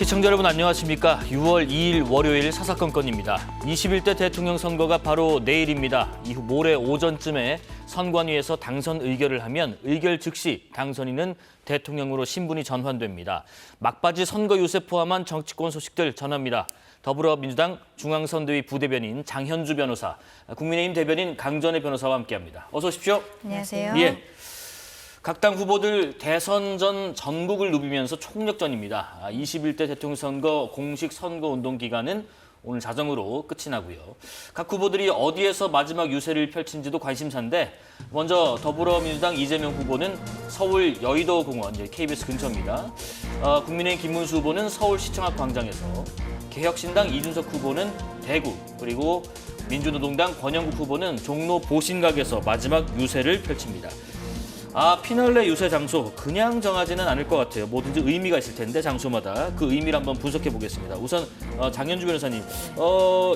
시청자 여러분 안녕하십니까. 6월 2일 월요일 사사건건입니다. 21대 대통령 선거가 바로 내일입니다. 이후 모레 오전쯤에 선관위에서 당선 의결을 하면 의결 즉시 당선인은 대통령으로 신분이 전환됩니다. 막바지 선거 유세 포함한 정치권 소식들 전합니다. 더불어민주당 중앙선대위 부대변인 장현주 변호사, 국민의힘 대변인 강전애 변호사와 함께합니다. 어서 오십시오. 안녕하세요. 예. 각 당 후보들 대선 전 전국을 누비면서 총력전입니다. 21대 대통령 선거 공식 선거운동 기간은 오늘 자정으로 끝이 나고요. 각 후보들이 어디에서 마지막 유세를 펼친지도 관심사인데 먼저 더불어민주당 이재명 후보는 서울 여의도공원, KBS 근처입니다. 국민의힘 김문수 후보는 서울시청 앞 광장에서, 개혁신당 이준석 후보는 대구, 그리고 민주노동당 권영국 후보는 종로 보신각에서 마지막 유세를 펼칩니다. 피날레 유세 장소 그냥 정하지는 않을 것 같아요. 뭐든지 의미가 있을 텐데 장소마다 그 의미를 한번 분석해 보겠습니다. 우선 장현주 변호사님,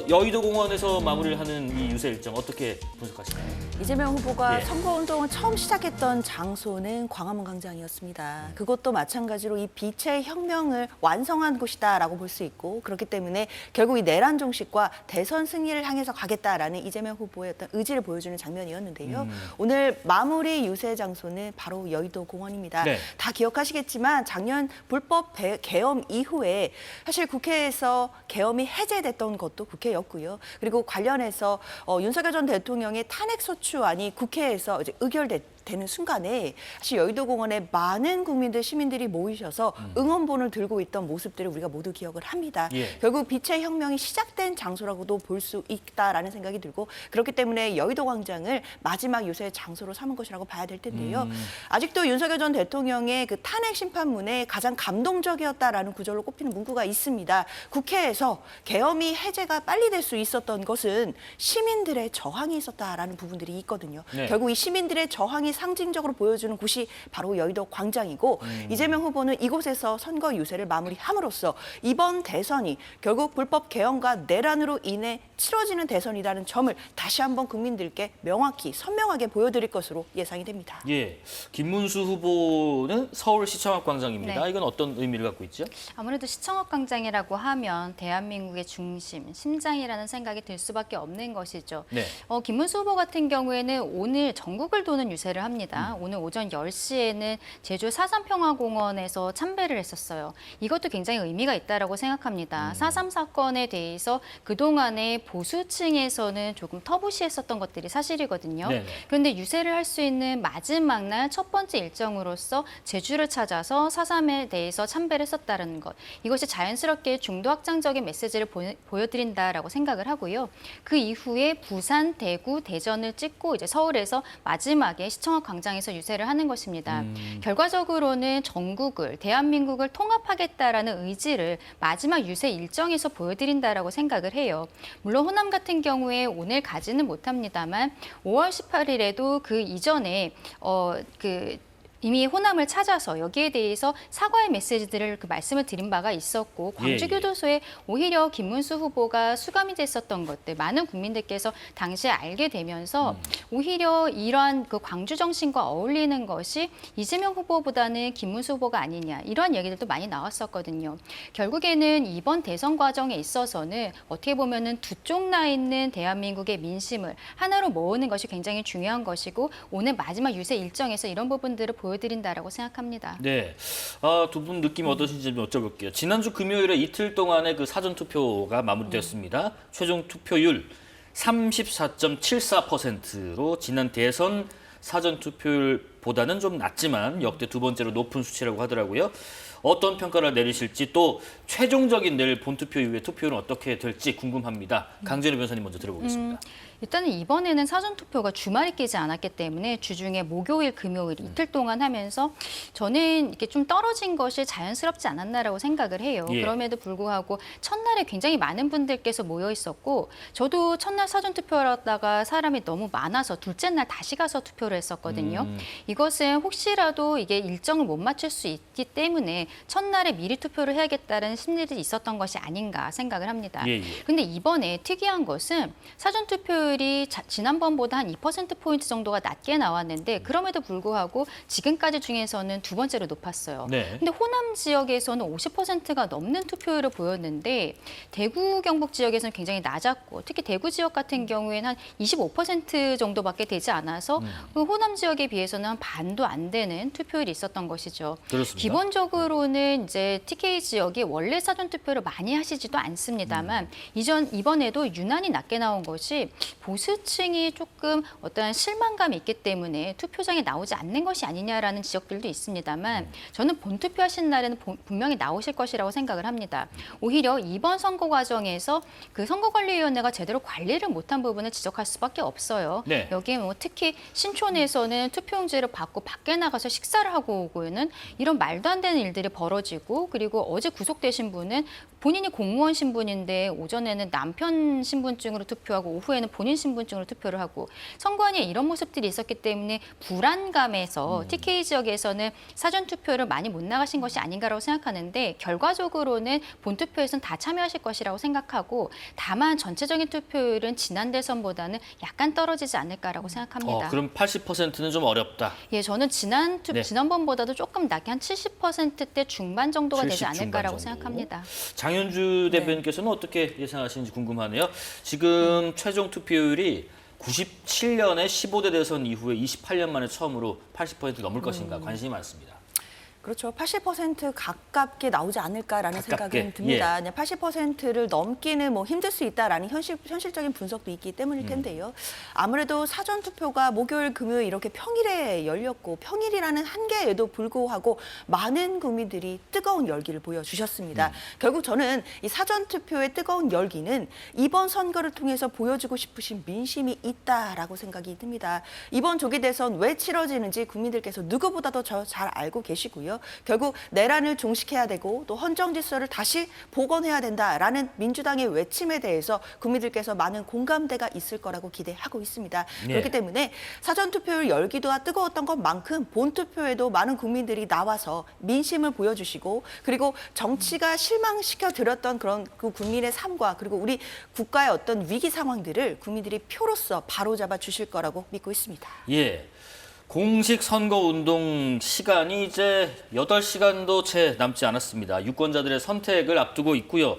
여의도공원에서 마무리를 하는 이 유세 일정 어떻게 분석하시나요? 이재명 후보가 예. 선거운동을 처음 시작했던 장소는 광화문 광장이었습니다. 그것도 마찬가지로 이 빛의 혁명을 완성한 곳이다라고 볼 수 있고, 그렇기 때문에 결국 이 내란 종식과 대선 승리를 향해서 가겠다라는 이재명 후보의 어떤 의지를 보여주는 장면이었는데요. 오늘 마무리 유세 장소는 바로 여의도공원입니다. 네. 다 기억하시겠지만 작년 불법 계엄 이후에 사실 국회에서 계엄이 해제됐던 것도 국회였고요. 그리고 관련해서 윤석열 전 대통령의 탄핵소추안이 국회에서 이제 의결되는 순간에 사실 여의도공원에 많은 국민들, 시민들이 모이셔서 응원본을 들고 있던 모습들을 우리가 모두 기억을 합니다. 예. 결국 빛의 혁명이 시작된 장소라고도 볼 수 있다라는 생각이 들고, 그렇기 때문에 여의도 광장을 마지막 유세 장소로 삼은 것이라고 봐야 될 텐데요. 아직도 윤석열 전 대통령의 그 탄핵 심판문에 가장 감동적이었다라는 구절로 꼽히는 문구가 있습니다. 국회에서 계엄이 해제가 빨리 될 수 있었던 것은 시민들의 저항이 있었다라는 부분들이 있거든요. 네. 결국 이 시민들의 저항이 상징적으로 보여주는 곳이 바로 여의도 광장이고, 이재명 후보는 이곳에서 선거 유세를 마무리함으로써 이번 대선이 결국 불법 계엄과 내란으로 인해 치러지는 대선이라는 점을 다시 한번 국민들께 명확히 선명하게 보여드릴 것으로 예상이 됩니다. 예, 김문수 후보는 서울시청 앞 광장입니다. 네. 이건 어떤 의미를 갖고 있죠? 아무래도 시청 앞 광장이라고 하면 대한민국의 중심, 심장이라는 생각이 들 수밖에 없는 것이죠. 네. 김문수 후보 같은 경우에는 오늘 전국을 도는 유세를 합니다. 오늘 오전 10시에는 제주 사삼평화공원에서 참배를 했었어요. 이것도 굉장히 의미가 있다고 생각합니다. 4.3 사건에 대해서 그동안에 보수층에서는 조금 터부시했었던 것들이 사실이거든요. 네네. 그런데 유세를 할 수 있는 마지막 날 첫 번째 일정으로서 제주를 찾아서 4.3에 대해서 참배를 했었다는 것. 이것이 자연스럽게 중도 확장적인 메시지를 보여드린다라고 생각을 하고요. 그 이후에 부산, 대구, 대전을 찍고 이제 서울에서 마지막에 시청 앞 광장에서 유세를 하는 것입니다. 결과적으로는 전국을, 대한민국을 통합하겠다라는 의지를 마지막 유세 일정에서 보여드린다라고 생각을 해요. 물론 호남 같은 경우에 오늘 가지는 못합니다만 5월 18일에도 그 이전에 이미 호남을 찾아서 여기에 대해서 사과의 메시지들을 말씀을 드린 바가 있었고, 광주교도소에 오히려 김문수 후보가 수감이 됐었던 것들 많은 국민들께서 당시에 알게 되면서 오히려 이러한 그 광주 정신과 어울리는 것이 이재명 후보보다는 김문수 후보가 아니냐, 이런 얘기들도 많이 나왔었거든요. 결국에는 이번 대선 과정에 있어서는 어떻게 보면은 두 쪽 나 있는 대한민국의 민심을 하나로 모으는 것이 굉장히 중요한 것이고, 오늘 마지막 유세 일정에서 이런 부분들을 보여드린다라고 생각합니다. 네, 두 분 느낌 어떠신지 좀 여쭤볼게요. 지난주 금요일에 이틀 동안의 그 사전 투표가 마무리되었습니다. 최종 투표율 34.74%로 지난 대선 사전 투표율보다는 좀 낮지만 역대 두 번째로 높은 수치라고 하더라고요. 어떤 평가를 내리실지, 또 최종적인 내일 본투표 이후에 투표율은 어떻게 될지 궁금합니다. 강전애 변호사님 먼저 들어보겠습니다. 일단은 이번에는 사전투표가 주말에 끼지 않았기 때문에 주중에 목요일, 금요일 이틀 동안 하면서 저는 이렇게 좀 떨어진 것이 자연스럽지 않았나라고 생각을 해요. 예. 그럼에도 불구하고 첫날에 굉장히 많은 분들께서 모여 있었고, 저도 첫날 사전투표를 하다가 사람이 너무 많아서 둘째 날 다시 가서 투표를 했었거든요. 이것은 혹시라도 이게 일정을 못 맞출 수 있기 때문에 첫날에 미리 투표를 해야겠다는 심리들이 있었던 것이 아닌가 생각을 합니다. 예, 예. 근데 이번에 특이한 것은 사전투표 투표율이 지난번보다 한 2%포인트 정도가 낮게 나왔는데 그럼에도 불구하고 지금까지 중에서는 두 번째로 높았어요. 네. 근데 호남 지역에서는 50%가 넘는 투표율을 보였는데 대구 경북 지역에서는 굉장히 낮았고 특히 대구 지역 같은 경우에는 한 25% 정도밖에 되지 않아서 그 호남 지역에 비해서는 한 반도 안 되는 투표율이 있었던 것이죠. 그렇습니다. 기본적으로는 이제 TK 지역이 원래 사전 투표를 많이 하시지도 않습니다만 이번에도 유난히 낮게 나온 것이 보수층이 조금 어떠한 실망감이 있기 때문에 투표장에 나오지 않는 것이 아니냐라는 지적들도 있습니다만 저는 본투표 하신 날에는 분명히 나오실 것이라고 생각을 합니다. 오히려 이번 선거 과정에서 그 선거관리위원회가 제대로 관리를 못한 부분을 지적할 수밖에 없어요. 네. 여기에 뭐 특히 신촌에서는 투표용지를 받고 밖에 나가서 식사를 하고 오고는 이런 말도 안 되는 일들이 벌어지고 그리고 어제 구속되신 분은 본인이 공무원 신분인데 오전에는 남편 신분증으로 투표하고 오후에는 본인 신분증으로 투표를 하고 선관위에 이런 모습들이 있었기 때문에 불안감에서 TK 지역에서는 사전 투표를 많이 못 나가신 것이 아닌가라고 생각하는데 결과적으로는 본투표에서는 다 참여하실 것이라고 생각하고 다만 전체적인 투표율은 지난 대선보다는 약간 떨어지지 않을까라고 생각합니다. 그럼 80%는 좀 어렵다. 예, 저는 네. 지난번보다도 조금 낮게 한 70%대 중반 정도가 되지 70 중반 않을까라고 정도. 생각합니다. 장현주 대변인께서는 어떻게 예상하시는지 궁금하네요. 지금 최종 투표율이 97년에 15대 대선 이후에 28년 만에 처음으로 80% 넘을 것인가 관심이 많습니다. 그렇죠. 80% 가깝게 나오지 않을까라는 가깝게, 생각은 듭니다. 80%를 넘기는 뭐 힘들 수 있다라는 현실적인 분석도 있기 때문일 텐데요. 아무래도 사전 투표가 목요일, 금요일 이렇게 평일에 열렸고 평일이라는 한계에도 불구하고 많은 국민들이 뜨거운 열기를 보여주셨습니다. 결국 저는 이 사전 투표의 뜨거운 열기는 이번 선거를 통해서 보여주고 싶으신 민심이 있다라고 생각이 듭니다. 이번 조기 대선 왜 치러지는지 국민들께서 누구보다도 잘 알고 계시고요. 결국 내란을 종식해야 되고 또 헌정 질서를 다시 복원해야 된다라는 민주당의 외침에 대해서 국민들께서 많은 공감대가 있을 거라고 기대하고 있습니다. 네. 그렇기 때문에 사전 투표율 열기도가 뜨거웠던 것만큼 본 투표에도 많은 국민들이 나와서 민심을 보여주시고 그리고 정치가 실망시켜 드렸던 그런 그 국민의 삶과 그리고 우리 국가의 어떤 위기 상황들을 국민들이 표로서 바로잡아 주실 거라고 믿고 있습니다. 예. 공식 선거운동 시간이 이제 8시간도 채 남지 않았습니다. 유권자들의 선택을 앞두고 있고요.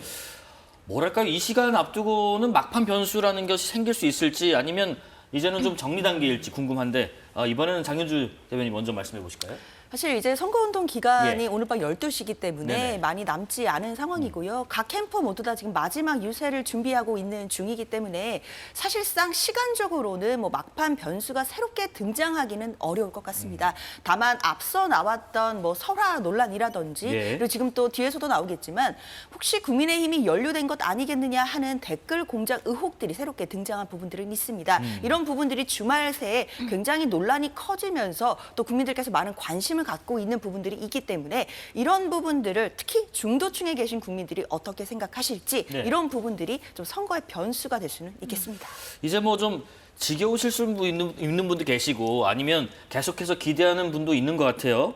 뭐랄까요? 이 시간 앞두고는 막판 변수라는 것이 생길 수 있을지 아니면 이제는 좀 정리 단계일지 궁금한데 이번에는 장현주 대변인 먼저 말씀해 보실까요? 사실 이제 선거운동 기간이 예. 오늘 밤 12시이기 때문에 네네. 많이 남지 않은 상황이고요. 각 캠프 모두 다 지금 마지막 유세를 준비하고 있는 중이기 때문에 사실상 시간적으로는 뭐 막판 변수가 새롭게 등장하기는 어려울 것 같습니다. 다만 앞서 나왔던 뭐 설화 논란이라든지 예. 그리고 지금 또 뒤에서도 나오겠지만 혹시 국민의힘이 연루된 것 아니겠느냐 하는 댓글 공작 의혹들이 새롭게 등장한 부분들은 있습니다. 이런 부분들이 주말 새에 굉장히 논란이 커지면서 또 국민들께서 많은 관심을 갖고 있는 부분들이 있기 때문에 이런 부분들을 특히 중도층에 계신 국민들이 어떻게 생각하실지 네. 이런 부분들이 좀 선거의 변수가 될 수는 있겠습니다. 이제 뭐 좀 지겨우실 수 있는 분도 계시고 아니면 계속해서 기대하는 분도 있는 것 같아요.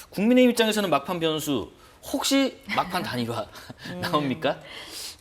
국민의 입장에서는 막판 변수 혹시 막판 단일화 나옵니까?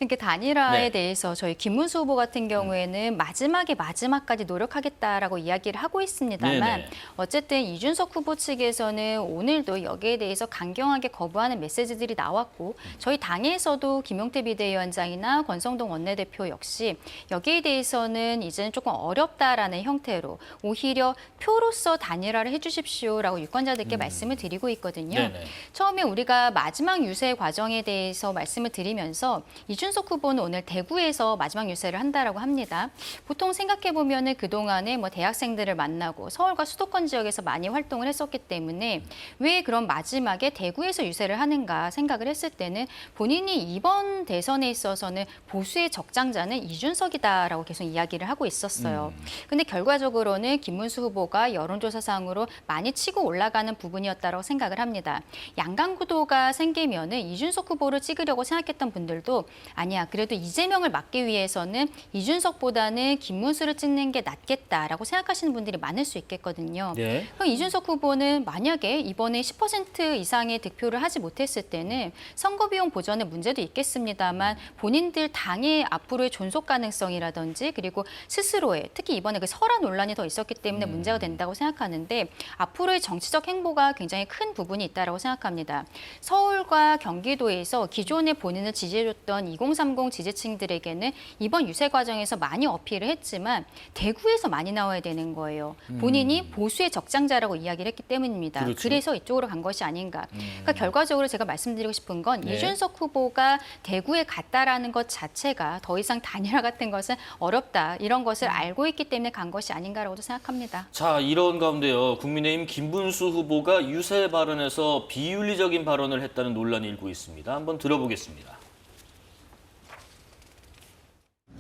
이렇게 단일화에 네. 대해서 저희 김문수 후보 같은 경우에는 마지막까지 노력하겠다라고 이야기를 하고 있습니다만 네네. 어쨌든 이준석 후보 측에서는 오늘도 여기에 대해서 강경하게 거부하는 메시지들이 나왔고 저희 당에서도 김용태 비대위원장이나 권성동 원내대표 역시 여기에 대해서는 이제는 조금 어렵다라는 형태로 오히려 표로서 단일화를 해주십시오라고 유권자들께 말씀을 드리고 있거든요. 네네. 처음에 우리가 마지막 유세 과정에 대해서 말씀을 드리면서 이준석 후보는 오늘 대구에서 마지막 유세를 한다라고 합니다. 보통 생각해 보면은 그동안에 뭐 대학생들을 만나고 서울과 수도권 지역에서 많이 활동을 했었기 때문에 왜 그런 마지막에 대구에서 유세를 하는가 생각을 했을 때는 본인이 이번 대선에 있어서는 보수의 적장자는 이준석이다라고 계속 이야기를 하고 있었어요. 근데 결과적으로는 김문수 후보가 여론조사상으로 많이 치고 올라가는 부분이었다고 생각을 합니다. 양강 구도가 생기면은 이준석 후보를 찍으려고 생각했던 분들도 아니야, 그래도 이재명을 막기 위해서는 이준석보다는 김문수를 찍는 게 낫겠다라고 생각하시는 분들이 많을 수 있겠거든요. 네. 그럼 이준석 후보는 만약에 이번에 10% 이상의 득표를 하지 못했을 때는 선거비용 보전의 문제도 있겠습니다만 본인들 당의 앞으로의 존속 가능성이라든지 그리고 스스로의 특히 이번에 그 설화 논란이 더 있었기 때문에 문제가 된다고 생각하는데 앞으로의 정치적 행보가 굉장히 큰 부분이 있다고 생각합니다. 서울과 경기도에서 기존에 본인을 지지해줬던 2030 지지층들에게는 이번 유세 과정에서 많이 어필을 했지만 대구에서 많이 나와야 되는 거예요. 본인이 보수의 적장자라고 이야기를 했기 때문입니다. 그렇죠. 그래서 이쪽으로 간 것이 아닌가. 그러니까 결과적으로 제가 말씀드리고 싶은 건 네. 이준석 후보가 대구에 갔다라는 것 자체가 더 이상 단일화 같은 것은 어렵다. 이런 것을 알고 있기 때문에 간 것이 아닌가라고도 생각합니다. 자, 이런 가운데요. 국민의힘 김문수 후보가 유세 발언에서 비윤리적인 발언을 했다는 논란이 일고 있습니다. 한번 들어보겠습니다.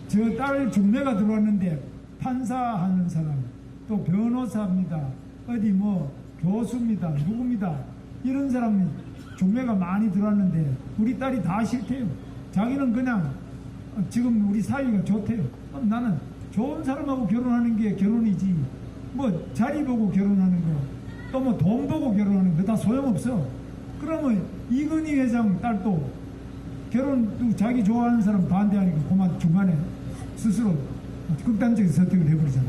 저 딸 중매가 들어왔는데 판사하는 사람, 또 변호사입니다. 어디 뭐 교수입니다. 누구입니다. 이런 사람이 중매가 많이 들어왔는데 우리 딸이 다 싫대요. 자기는 그냥 지금 우리 사이가 좋대요. 그럼 나는 좋은 사람하고 결혼하는 게 결혼이지. 뭐 자리 보고 결혼하는 거, 또 뭐 돈 보고 결혼하는 거 다 소용없어. 그러면 이건희 회장 딸도 결혼도 자기 좋아하는 사람 반대하니까 그만 중간에 스스로 극단적인 선택을 해버리잖아.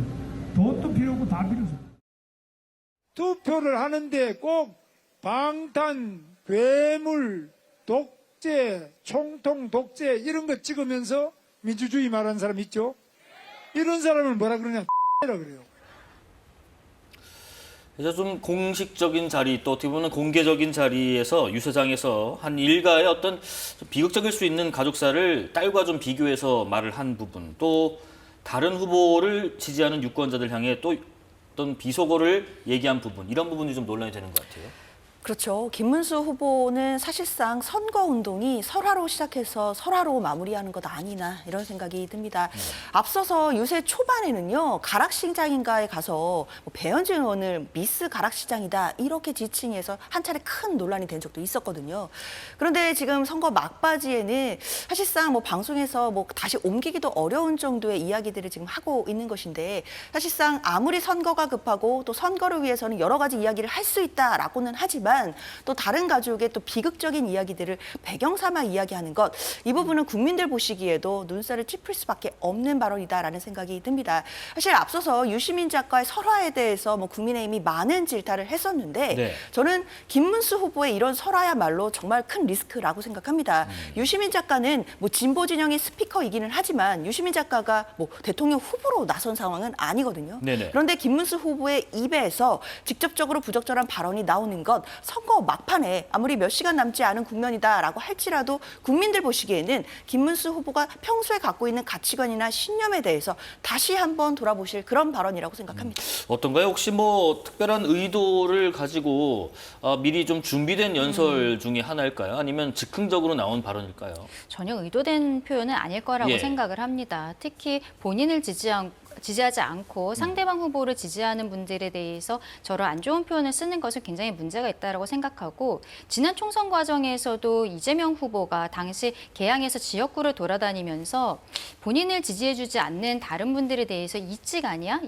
돈도 필요 없고 다 필요 없어. 투표를 하는데 꼭 방탄, 괴물, 독재, 총통 독재 이런 거 찍으면서 민주주의 말하는 사람 있죠? 이런 사람을 뭐라 그러냐 X라 그래요. 그래서 좀 공식적인 자리 또 어떻게 보면 공개적인 자리에서 유세장에서 한 일가의 어떤 좀 비극적일 수 있는 가족사를 딸과 좀 비교해서 말을 한 부분 또 다른 후보를 지지하는 유권자들 향해 또 어떤 비속어를 얘기한 부분 이런 부분이 좀 논란이 되는 것 같아요. 그렇죠. 김문수 후보는 사실상 선거운동이 설화로 시작해서 설화로 마무리하는 것 아니나 이런 생각이 듭니다. 앞서서 유세 초반에는요. 가락시장인가에 가서 뭐 배현진 의원을 미스 가락시장이다 이렇게 지칭해서 한 차례 큰 논란이 된 적도 있었거든요. 그런데 지금 선거 막바지에는 사실상 뭐 방송에서 뭐 다시 옮기기도 어려운 정도의 이야기들을 지금 하고 있는 것인데 사실상 아무리 선거가 급하고 또 선거를 위해서는 여러 가지 이야기를 할 수 있다라고는 하지만 또 다른 가족의 또 비극적인 이야기들을 배경 삼아 이야기하는 것, 이 부분은 국민들 보시기에도 눈살을 찌푸릴 수밖에 없는 발언이다라는 생각이 듭니다. 사실 앞서서 유시민 작가의 설화에 대해서 뭐 국민의힘이 많은 질타를 했었는데 네. 저는 김문수 후보의 이런 설화야말로 정말 큰 리스크라고 생각합니다. 유시민 작가는 뭐 진보 진영의 스피커이기는 하지만 유시민 작가가 뭐 대통령 후보로 나선 상황은 아니거든요. 네네. 그런데 김문수 후보의 입에서 직접적으로 부적절한 발언이 나오는 것 선거 막판에 아무리 몇 시간 남지 않은 국면이다라고 할지라도 국민들 보시기에는 김문수 후보가 평소에 갖고 있는 가치관이나 신념에 대해서 다시 한번 돌아보실 그런 발언이라고 생각합니다. 어떤가요? 혹시 뭐 특별한 의도를 가지고 미리 좀 준비된 연설 중에 하나일까요? 아니면 즉흥적으로 나온 발언일까요? 전혀 의도된 표현은 아닐 거라고 예. 생각을 합니다. 특히 본인을 지지하지 않고 상대방 후보를 지지하는 분들에 대해서 저런 안 좋은 표현을 쓰는 것은 굉장히 문제가 있다고 생각하고 지난 총선 과정에서도 이재명 후보가 당시 개항에서 지역구를 돌아다니면서 본인을 지지해주지 않는 다른 분들에 대해서 이찍 아니야?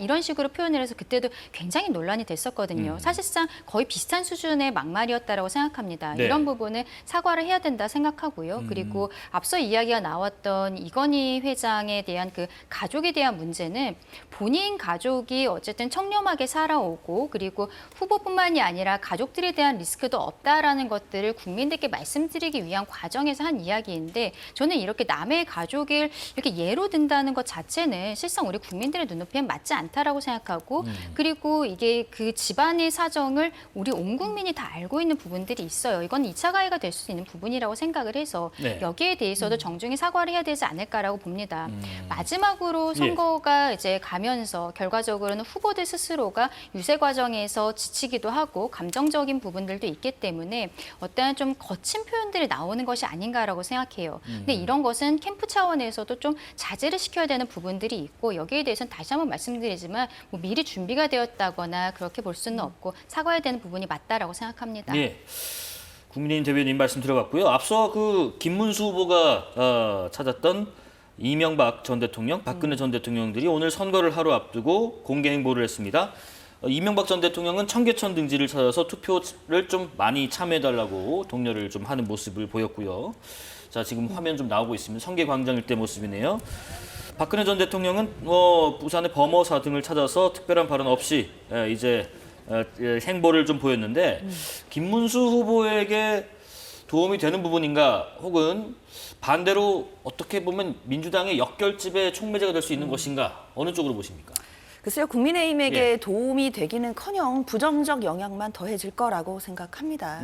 이런 식으로 표현을 해서 그때도 굉장히 논란이 됐었거든요. 사실상 거의 비슷한 수준의 막말이었다고 생각합니다. 네. 이런 부분은 사과를 해야 된다 생각하고요. 그리고 앞서 이야기가 나왔던 이건희 회장에 대한 그 가족에 대한 문제는 본인 가족이 어쨌든 청렴하게 살아오고 그리고 후보뿐만이 아니라 가족들에 대한 리스크도 없다라는 것들을 국민들께 말씀드리기 위한 과정에서 한 이야기인데 저는 이렇게 남의 가족을 이렇게 예로 든다는 것 자체는 실상 우리 국민들의 눈높이엔 맞지 않다라고 생각하고 그리고 이게 그 집안의 사정을 우리 온 국민이 다 알고 있는 부분들이 있어요. 이건 2차 가해가 될 수 있는 부분이라고 생각을 해서 네. 여기에 대해서도 정중히 사과를 해야 되지 않을까라고 봅니다. 마지막으로 선거가 이제 가면서 결과적으로는 후보들 스스로가 유세 과정에서 지치기도 하고 감정적인 부분들도 있기 때문에 어떠한 좀 거친 표현들이 나오는 것이 아닌가라고 생각해요. 근데 이런 것은 캠프 차원에서도 좀 자제를 시켜야 되는 부분들이 있고 여기에 대해서는 다시 한번 말씀드리지만 뭐 미리 준비가 되었다거나 그렇게 볼 수는 없고 사과해야 되는 부분이 맞다라고 생각합니다. 예. 국민의힘 대변인 말씀 들어봤고요. 앞서 그 김문수 후보가 찾았던 이명박 전 대통령, 박근혜 전 대통령들이 오늘 선거를 하루 앞두고 공개 행보를 했습니다. 이명박 전 대통령은 청계천 등지를 찾아서 투표를 좀 많이 참여해달라고 독려를 좀 하는 모습을 보였고요. 자, 지금 화면 좀 나오고 있습니다. 성계광장 일대 모습이네요. 박근혜 전 대통령은 부산의 범어사 등을 찾아서 특별한 발언 없이 이제 행보를 좀 보였는데 김문수 후보에게 도움이 되는 부분인가 혹은 반대로 어떻게 보면 민주당의 역결집의 촉매제가 될 수 있는 것인가 어느 쪽으로 보십니까? 글쎄요, 국민의힘에게 예. 도움이 되기는커녕 부정적 영향만 더해질 거라고 생각합니다.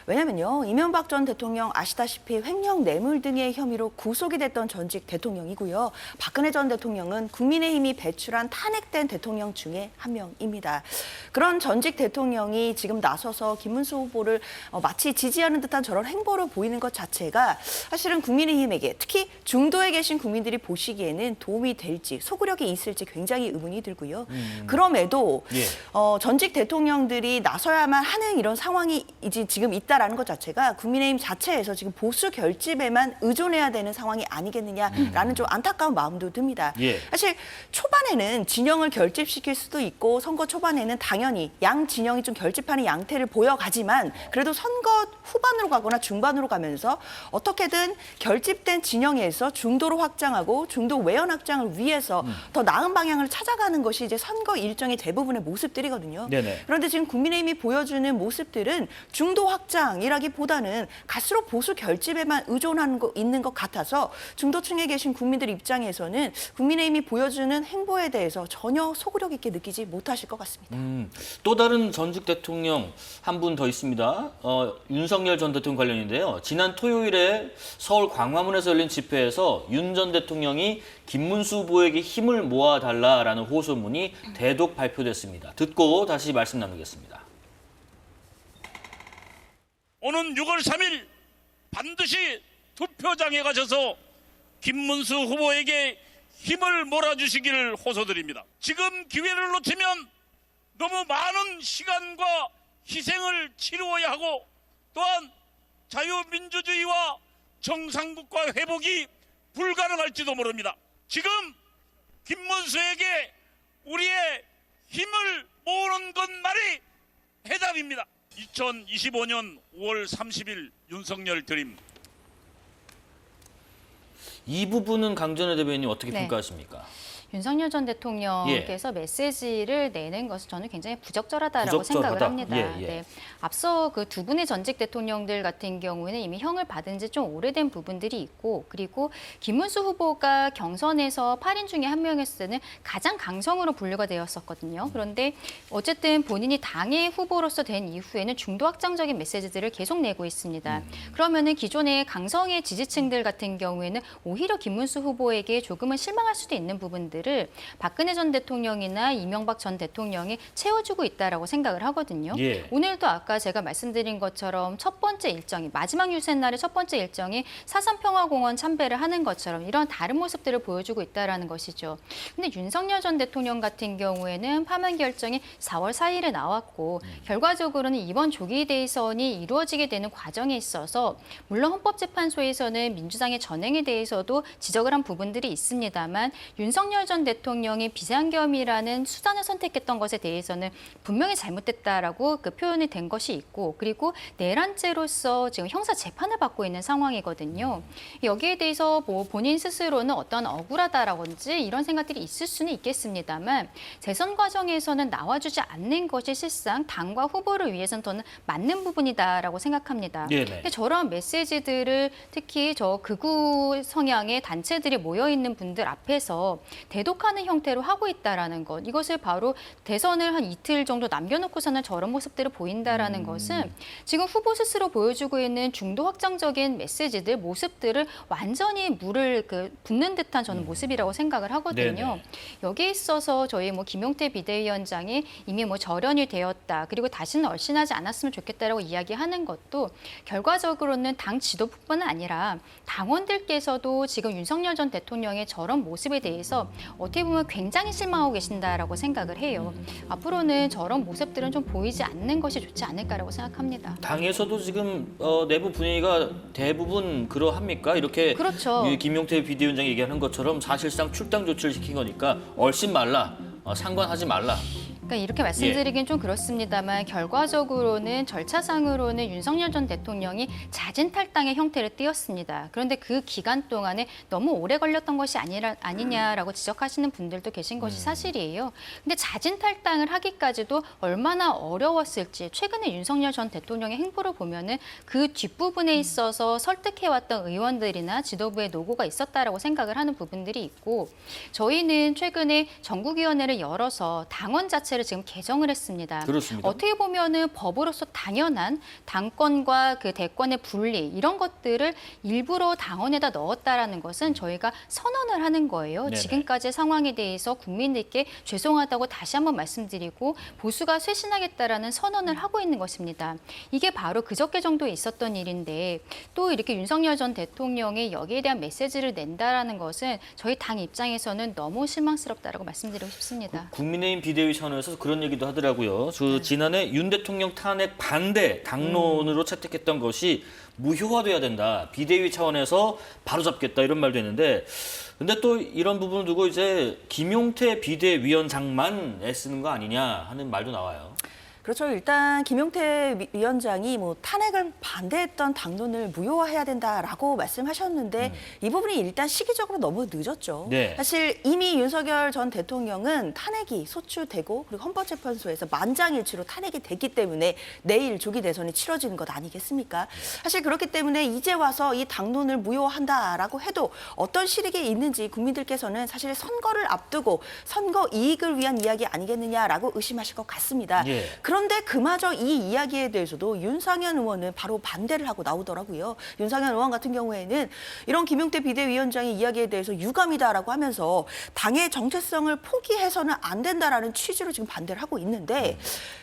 왜냐면요, 이명박 전 대통령 아시다시피 횡령 뇌물 등의 혐의로 구속이 됐던 전직 대통령이고요. 박근혜 전 대통령은 국민의힘이 배출한 탄핵된 대통령 중에 한 명입니다. 그런 전직 대통령이 지금 나서서 김문수 후보를 마치 지지하는 듯한 저런 행보를 보이는 것 자체가 사실은 국민의힘에게 특히 중도에 계신 국민들이 보시기에는 도움이 될지 소구력이 있을지 굉장히 의문이 들고요. 그럼에도 예. 전직 대통령들이 나서야만 하는 이런 상황이 이제 지금 있다라는 것 자체가 국민의힘 자체에서 지금 보수 결집에만 의존해야 되는 상황이 아니겠느냐라는 좀 안타까운 마음도 듭니다. 예. 사실 초반에는 진영을 결집시킬 수도 있고 선거 초반에는 당연히 양 진영이 좀 결집하는 양태를 보여가지만 그래도 선거 후반으로 가거나 중반으로 가면서 어떻게든 결집된 진영에서 중도로 확장하고 중도 외연 확장을 위해서 더 나은 방향을 찾아가는 것이 이제 선거 일정의 대부분의 모습들이거든요. 네네. 그런데 지금 국민의힘이 보여주는 모습들은 중도 확장이라기보다는 갈수록 보수 결집에만 의존하는 있는 것 같아서 중도층에 계신 국민들 입장에서는 국민의힘이 보여주는 행보에 대해서 전혀 소구력 있게 느끼지 못하실 것 같습니다. 또 다른 전직 대통령 한 분 더 있습니다. 윤석열 전 대통령 관련인데요. 지난 토요일에 서울 광화문에서 열린 집회에서 윤 전 대통령이 김문수 후보에게 힘을 모아달라라는 호소문이 대독 발표됐습니다. 듣고 다시 말씀 나누겠습니다. 오는 6월 3일 반드시 투표장에 가셔서 김문수 후보에게 힘을 몰아주시기를 호소드립니다. 지금 기회를 놓치면 너무 많은 시간과 희생을 치루어야 하고 또한 자유민주주의와 정상국가 회복이 불가능할지도 모릅니다. 지금 김문수에게 우리의 힘을 모으는 것만이 해답입니다. 2025년 5월 30일 윤석열 드림. 이 부분은 강전의 대변인님 어떻게 네. 평가하십니까? 윤석열 전 대통령께서 메시지를 내는 것은 저는 굉장히 부적절하다라고 생각을 합니다. 예, 예. 네. 앞서 그 두 분의 전직 대통령들 같은 경우에는 이미 형을 받은 지 좀 오래된 부분들이 있고 그리고 김문수 후보가 경선에서 8인 중에 한 명이었을 때는 가장 강성으로 분류가 되었었거든요. 그런데 어쨌든 본인이 당의 후보로서 된 이후에는 중도 확장적인 메시지들을 계속 내고 있습니다. 그러면은 기존의 강성의 지지층들 같은 경우에는 오히려 김문수 후보에게 조금은 실망할 수도 있는 부분들 을 박근혜 전 대통령이나 이명박 전 대통령이 채워주고 있다라고 생각을 하거든요. 예. 오늘도 아까 제가 말씀드린 것처럼 첫 번째 일정이 마지막 유세 날의 첫 번째 일정이 4.3 평화공원 참배를 하는 것처럼 이런 다른 모습들을 보여주고 있다라는 것이죠. 근데 윤석열 전 대통령 같은 경우에는 파면 결정이 4월 4일에 나왔고 결과적으로는 이번 조기 대선이 이루어지게 되는 과정에 있어서 물론 헌법재판소에서는 민주당의 전행에 대해서도 지적을 한 부분들이 있습니다만 윤석열 전 대통령이 비상겸이라는 수단을 선택했던 것에 대해서는 분명히 잘못됐다라고 그 표현이 된 것이 있고 그리고 내란죄로서 지금 형사 재판을 받고 있는 상황이거든요. 여기에 대해서 뭐 본인 스스로는 어떤 억울하다라든지 이런 생각들이 있을 수는 있겠습니다만 재선 과정에서는 나와주지 않는 것이 실상 당과 후보를 위해서는 저는 맞는 부분이다라고 생각합니다. 네네. 근데 저런 메시지들을 특히 저 극우 성향의 단체들이 모여 있는 분들 앞에서 대독하는 형태로 하고 있다라는 것. 이것을 바로 대선을 한 이틀 정도 남겨놓고서는 저런 모습들을 보인다라는 것은 지금 후보 스스로 보여주고 있는 중도 확장적인 메시지들, 모습들을 완전히 물을 붓는 듯한 저는 모습이라고 생각을 하거든요. 네네. 여기에 있어서 저희 뭐 김용태 비대위원장이 이미 뭐 절연이 되었다. 그리고 다시는 얼씬하지 않았으면 좋겠다라고 이야기하는 것도 결과적으로는 당 지도뿐만 아니라 당원들께서도 지금 윤석열 전 대통령의 저런 모습에 대해서 어떻게 보면 굉장히 실망하고 계신다라고 생각을 해요. 앞으로는 저런 모습들은 좀 보이지 않는 것이 좋지 않을까라고 생각합니다. 당에서도 지금 내부 분위기가 대부분 그러합니까? 이렇게 그렇죠. 김용태 비대위원장이 얘기하는 것처럼 사실상 출당 조치를 시킨 거니까 얼씬 말라, 상관하지 말라. 그러니까 이렇게 말씀드리긴 좀 그렇습니다만 결과적으로는 절차상으로는 윤석열 전 대통령이 자진 탈당의 형태를 띄었습니다. 그런데 그 기간 동안에 너무 오래 걸렸던 것이 아니냐라고 지적하시는 분들도 계신 것이 사실이에요. 근데 자진 탈당을 하기까지도 얼마나 어려웠을지 최근에 윤석열 전 대통령의 행보를 보면은 그 뒷부분에 있어서 설득해왔던 의원들이나 지도부의 노고가 있었다라고 생각을 하는 부분들이 있고 저희는 최근에 전국위원회를 열어서 당원 자체를 지금 개정을 했습니다. 그렇습니다. 어떻게 보면은 법으로서 당연한 당권과 그 대권의 분리 이런 것들을 일부러 당원에다 넣었다라는 것은 저희가 선언을 하는 거예요. 네네. 지금까지의 상황에 대해서 국민들께 죄송하다고 다시 한번 말씀드리고 보수가 쇄신하겠다라는 선언을 하고 있는 것입니다. 이게 바로 그저께 정도에 있었던 일인데 또 이렇게 윤석열 전 대통령이 여기에 대한 메시지를 낸다라는 것은 저희 당 입장에서는 너무 실망스럽다라고 말씀드리고 싶습니다. 국민의힘 비대위 차원에서 그런 얘기도 하더라고요. 지난해 윤 대통령 탄핵 반대 당론으로 채택했던 것이 무효화돼야 된다. 비대위 차원에서 바로잡겠다 이런 말도 했는데 근데 또 이런 부분을 두고 이제 김용태 비대위원장만 애쓰는 거 아니냐 하는 말도 나와요. 그렇죠. 일단 김용태 위원장이 뭐 탄핵을 반대했던 당론을 무효화해야 된다라고 말씀하셨는데 이 부분이 일단 시기적으로 너무 늦었죠. 네. 사실 이미 윤석열 전 대통령은 탄핵이 소추되고 그리고 헌법재판소에서 만장일치로 탄핵이 됐기 때문에 내일 조기 대선이 치러지는 것 아니겠습니까? 사실 그렇기 때문에 이제 와서 이 당론을 무효화한다라고 해도 어떤 실익이 있는지 국민들께서는 사실 선거를 앞두고 선거 이익을 위한 이야기 아니겠느냐라고 의심하실 것 같습니다. 예. 그런데 그마저 이 이야기에 대해서도 윤상현 의원은 바로 반대를 하고 나오더라고요. 윤상현 의원 같은 경우에는 이런 김용태 비대위원장의 이야기에 대해서 유감이다라고 하면서 당의 정체성을 포기해서는 안 된다라는 취지로 지금 반대를 하고 있는데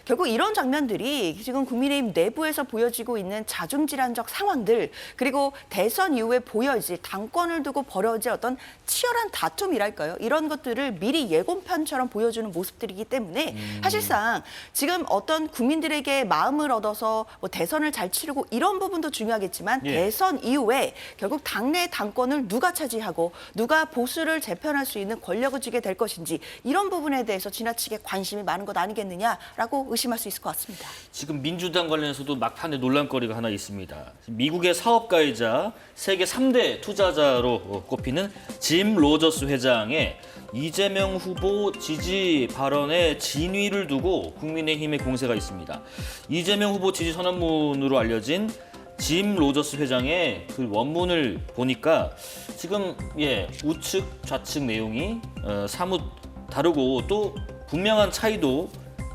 결국 이런 장면들이 지금 국민의힘 내부에서 보여지고 있는 자중질환적 상황들 그리고 대선 이후에 보여질 당권을 두고 벌어질 어떤 치열한 다툼이랄까요? 이런 것들을 미리 예고편처럼 보여주는 모습들이기 때문에 사실상 지금 어떤 국민들에게 마음을 얻어서 뭐 대선을 잘 치르고 이런 부분도 중요하겠지만 예. 대선 이후에 결국 당내 당권을 누가 차지하고 누가 보수를 재편할 수 있는 권력을 쥐게 될 것인지 이런 부분에 대해서 지나치게 관심이 많은 것 아니겠느냐라고 의심할 수 있을 것 같습니다. 지금 민주당 관련해서도 막판에 논란거리가 하나 있습니다. 미국의 사업가이자 세계 3대 투자자로 꼽히는 짐 로저스 회장의 이재명 후보 지지 발언의 진위를 두고 국민의힘의 공세가 있습니다. 이재명 후보 지지 선언문으로 알려진 짐 로저스 회장의 그 원문을 보니까 지금 우측 좌측 내용이 사뭇 다르고 또 분명한 차이도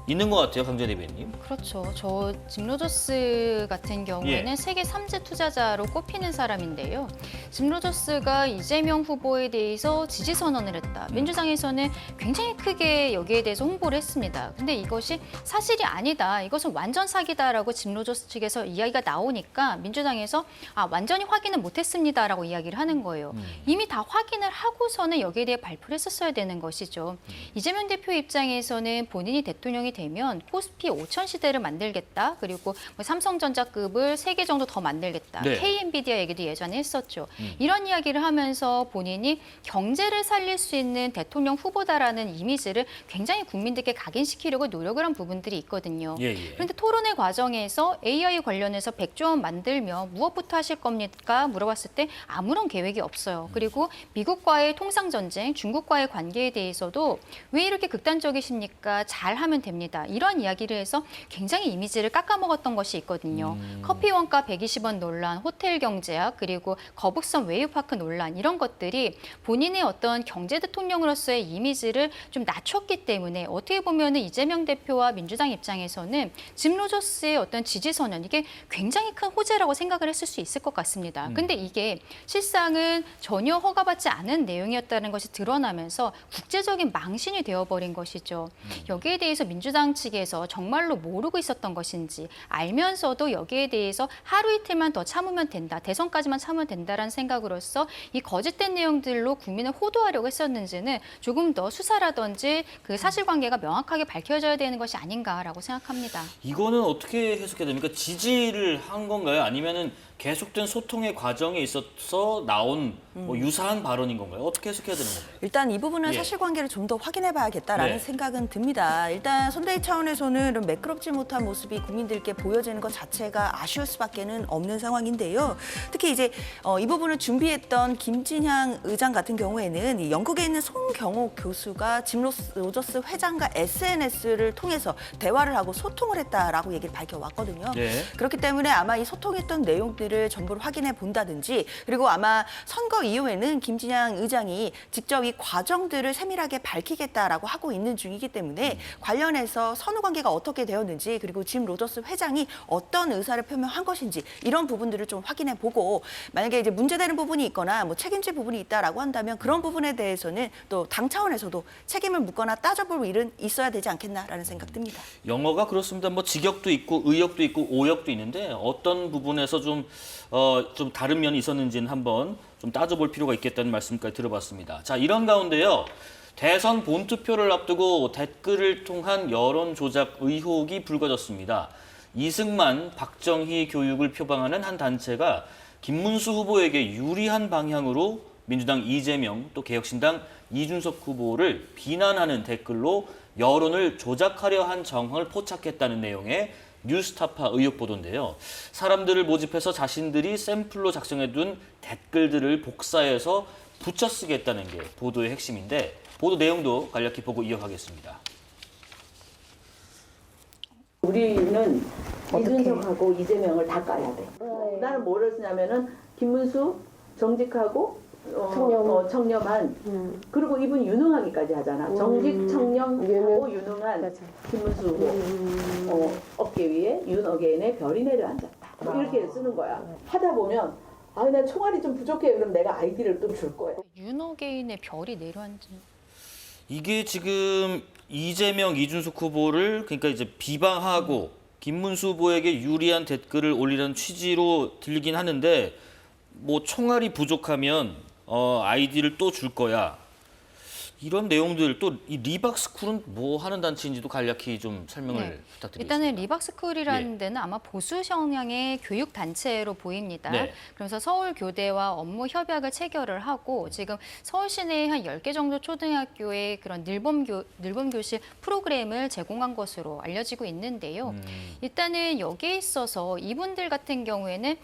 있는 것 같아요, 강재 대변인. 그렇죠. 저 짐 로저스 같은 경우에는 예. 세계 3대 투자자로 꼽히는 사람인데요. 짐 로저스가 이재명 후보에 대해서 지지 선언을 했다. 민주당에서는 굉장히 크게 여기에 대해서 홍보를 했습니다. 근데 이것이 사실이 아니다. 이것은 완전 사기다라고 짐 로저스 측에서 이야기가 나오니까 민주당에서 완전히 확인은 못했습니다라고 이야기를 하는 거예요. 이미 다 확인을 하고서는 여기에 대해 발표를 했었어야 되는 것이죠. 이재명 대표 입장에서는 본인이 대통령이 되면 코스피 5천 시대를 만들겠다. 그리고 뭐 삼성전자급을 3개 정도 더 만들겠다. 네. K-엔비디아 얘기도 예전에 했었죠. 이런 이야기를 하면서 본인이 경제를 살릴 수 있는 대통령 후보다라는 이미지를 굉장히 국민들께 각인시키려고 노력을 한 부분들이 있거든요. 예. 그런데 토론회 과정에서 AI 관련해서 100조 원 만들면 무엇부터 하실 겁니까? 물어봤을 때 아무런 계획이 없어요. 그리고 미국과의 통상전쟁, 중국과의 관계에 대해서도 왜 이렇게 극단적이십니까? 잘하면 됩니다. 이런 이야기를 해서 굉장히 이미지를 깎아먹었던 것이 있거든요. 커피 원가 120원 논란, 호텔 경제학, 그리고 거북선 웨이브파크 논란 이런 것들이 본인의 어떤 경제 대통령으로서의 이미지를 좀 낮췄기 때문에 어떻게 보면 이재명 대표와 민주당 입장에서는 짐 로저스의 어떤 지지 선언 이게 굉장히 큰 호재라고 생각을 했을 수 있을 것 같습니다. 근데 이게 실상은 전혀 허가받지 않은 내용이었다는 것이 드러나면서 국제적인 망신이 되어버린 것이죠. 여기에 대해서 민주당 민주당 측에서 정말로 모르고 있었던 것인지 알면서도 여기에 대해서 하루 이틀만 더 참으면 된다, 대선까지만 참으면 된다라는 생각으로서 이 거짓된 내용들로 국민을 호도하려고 했었는지는 조금 더 수사라든지 그 사실관계가 명확하게 밝혀져야 되는 것이 아닌가라고 생각합니다. 이거는 어떻게 해석해야 됩니까? 지지를 한 건가요? 아니면은 계속된 소통의 과정에 있어서 나온 뭐 유사한 발언인 건가요? 어떻게 해석해야 되는 건가요? 일단 이 부분은 예. 사실관계를 좀 더 확인해 봐야겠다라는 네. 생각은 듭니다. 일단 선대위 차원에서는 이런 매끄럽지 못한 모습이 국민들께 보여지는 것 자체가 아쉬울 수밖에는 없는 상황인데요. 특히 이제 이 부분을 준비했던 김진향 의장 같은 경우에는 이 영국에 있는 송경호 교수가 짐 로저스 회장과 SNS를 통해서 대화를 하고 소통을 했다라고 얘기를 밝혀왔거든요. 네. 그렇기 때문에 아마 이 소통했던 내용들을 전부를 확인해 본다든지, 그리고 아마 선거 이후에는 김진향 의장이 직접 이 과정들을 세밀하게 밝히겠다라고 하고 있는 중이기 때문에 관련해서 선후 관계가 어떻게 되었는지, 그리고 짐 로저스 회장이 어떤 의사를 표명한 것인지 이런 부분들을 좀 확인해 보고, 만약에 이제 문제되는 부분이 있거나 뭐 책임질 부분이 있다라고 한다면 그런 부분에 대해서는 또 당 차원에서도 책임을 묻거나 따져볼 일은 있어야 되지 않겠나라는 생각 듭니다. 영어가 그렇습니다. 뭐 직역도 있고 의역도 있고 오역도 있는데 어떤 부분에서 좀 다른 면이 있었는지는 한번 좀 따져볼 필요가 있겠다는 말씀까지 들어봤습니다. 자, 이런 가운데요. 대선 본투표를 앞두고 댓글을 통한 여론 조작 의혹이 불거졌습니다. 이승만, 박정희 교육을 표방하는 한 단체가 김문수 후보에게 유리한 방향으로 민주당 이재명, 또 개혁신당 이준석 후보를 비난하는 댓글로 여론을 조작하려 한 정황을 포착했다는 내용의 뉴스타파 의혹 보도인데요. 사람들을 모집해서 자신들이 샘플로 작성해둔 댓글들을 복사해서 붙여 쓰겠다는 게 보도의 핵심인데, 보도 내용도 간략히 보고 이어가겠습니다. 우리는 이준석하고 이재명을 다 까야 돼. 나는 뭐를 쓰냐면은 김문수 정직하고 청렴한 그리고 이분 유능하기까지 하잖아. 정직 청렴하고 유능한 김문수 후보 어깨 위에 윤어게인의 별이 내려앉았다. 이렇게 쓰는 거야. 하다 보면 나 총알이 좀 부족해. 그럼 내가 아이디를 또 줄 거예요. 윤어게인의 별이 내려앉은. 이게 지금 이재명, 이준석 후보를 그러니까 이제 비방하고 김문수 후보에게 유리한 댓글을 올리는 취지로 들리긴 하는데, 뭐 총알이 부족하면 아이디를 또 줄 거야. 이런 내용들, 또 이 리박스쿨은 뭐 하는 단체인지도 간략히 좀 설명을 부탁드리겠습니다. 일단은 리박스쿨이라는 예. 데는 아마 보수 성향의 교육 단체로 보입니다. 네. 그래서 서울교대와 업무 협약을 체결을 하고 지금 서울 시내에 한 10개 정도 초등학교에 그런 늘봄교실 프로그램을 제공한 것으로 알려지고 있는데요. 일단은 여기에 있어서 이분들 같은 경우에는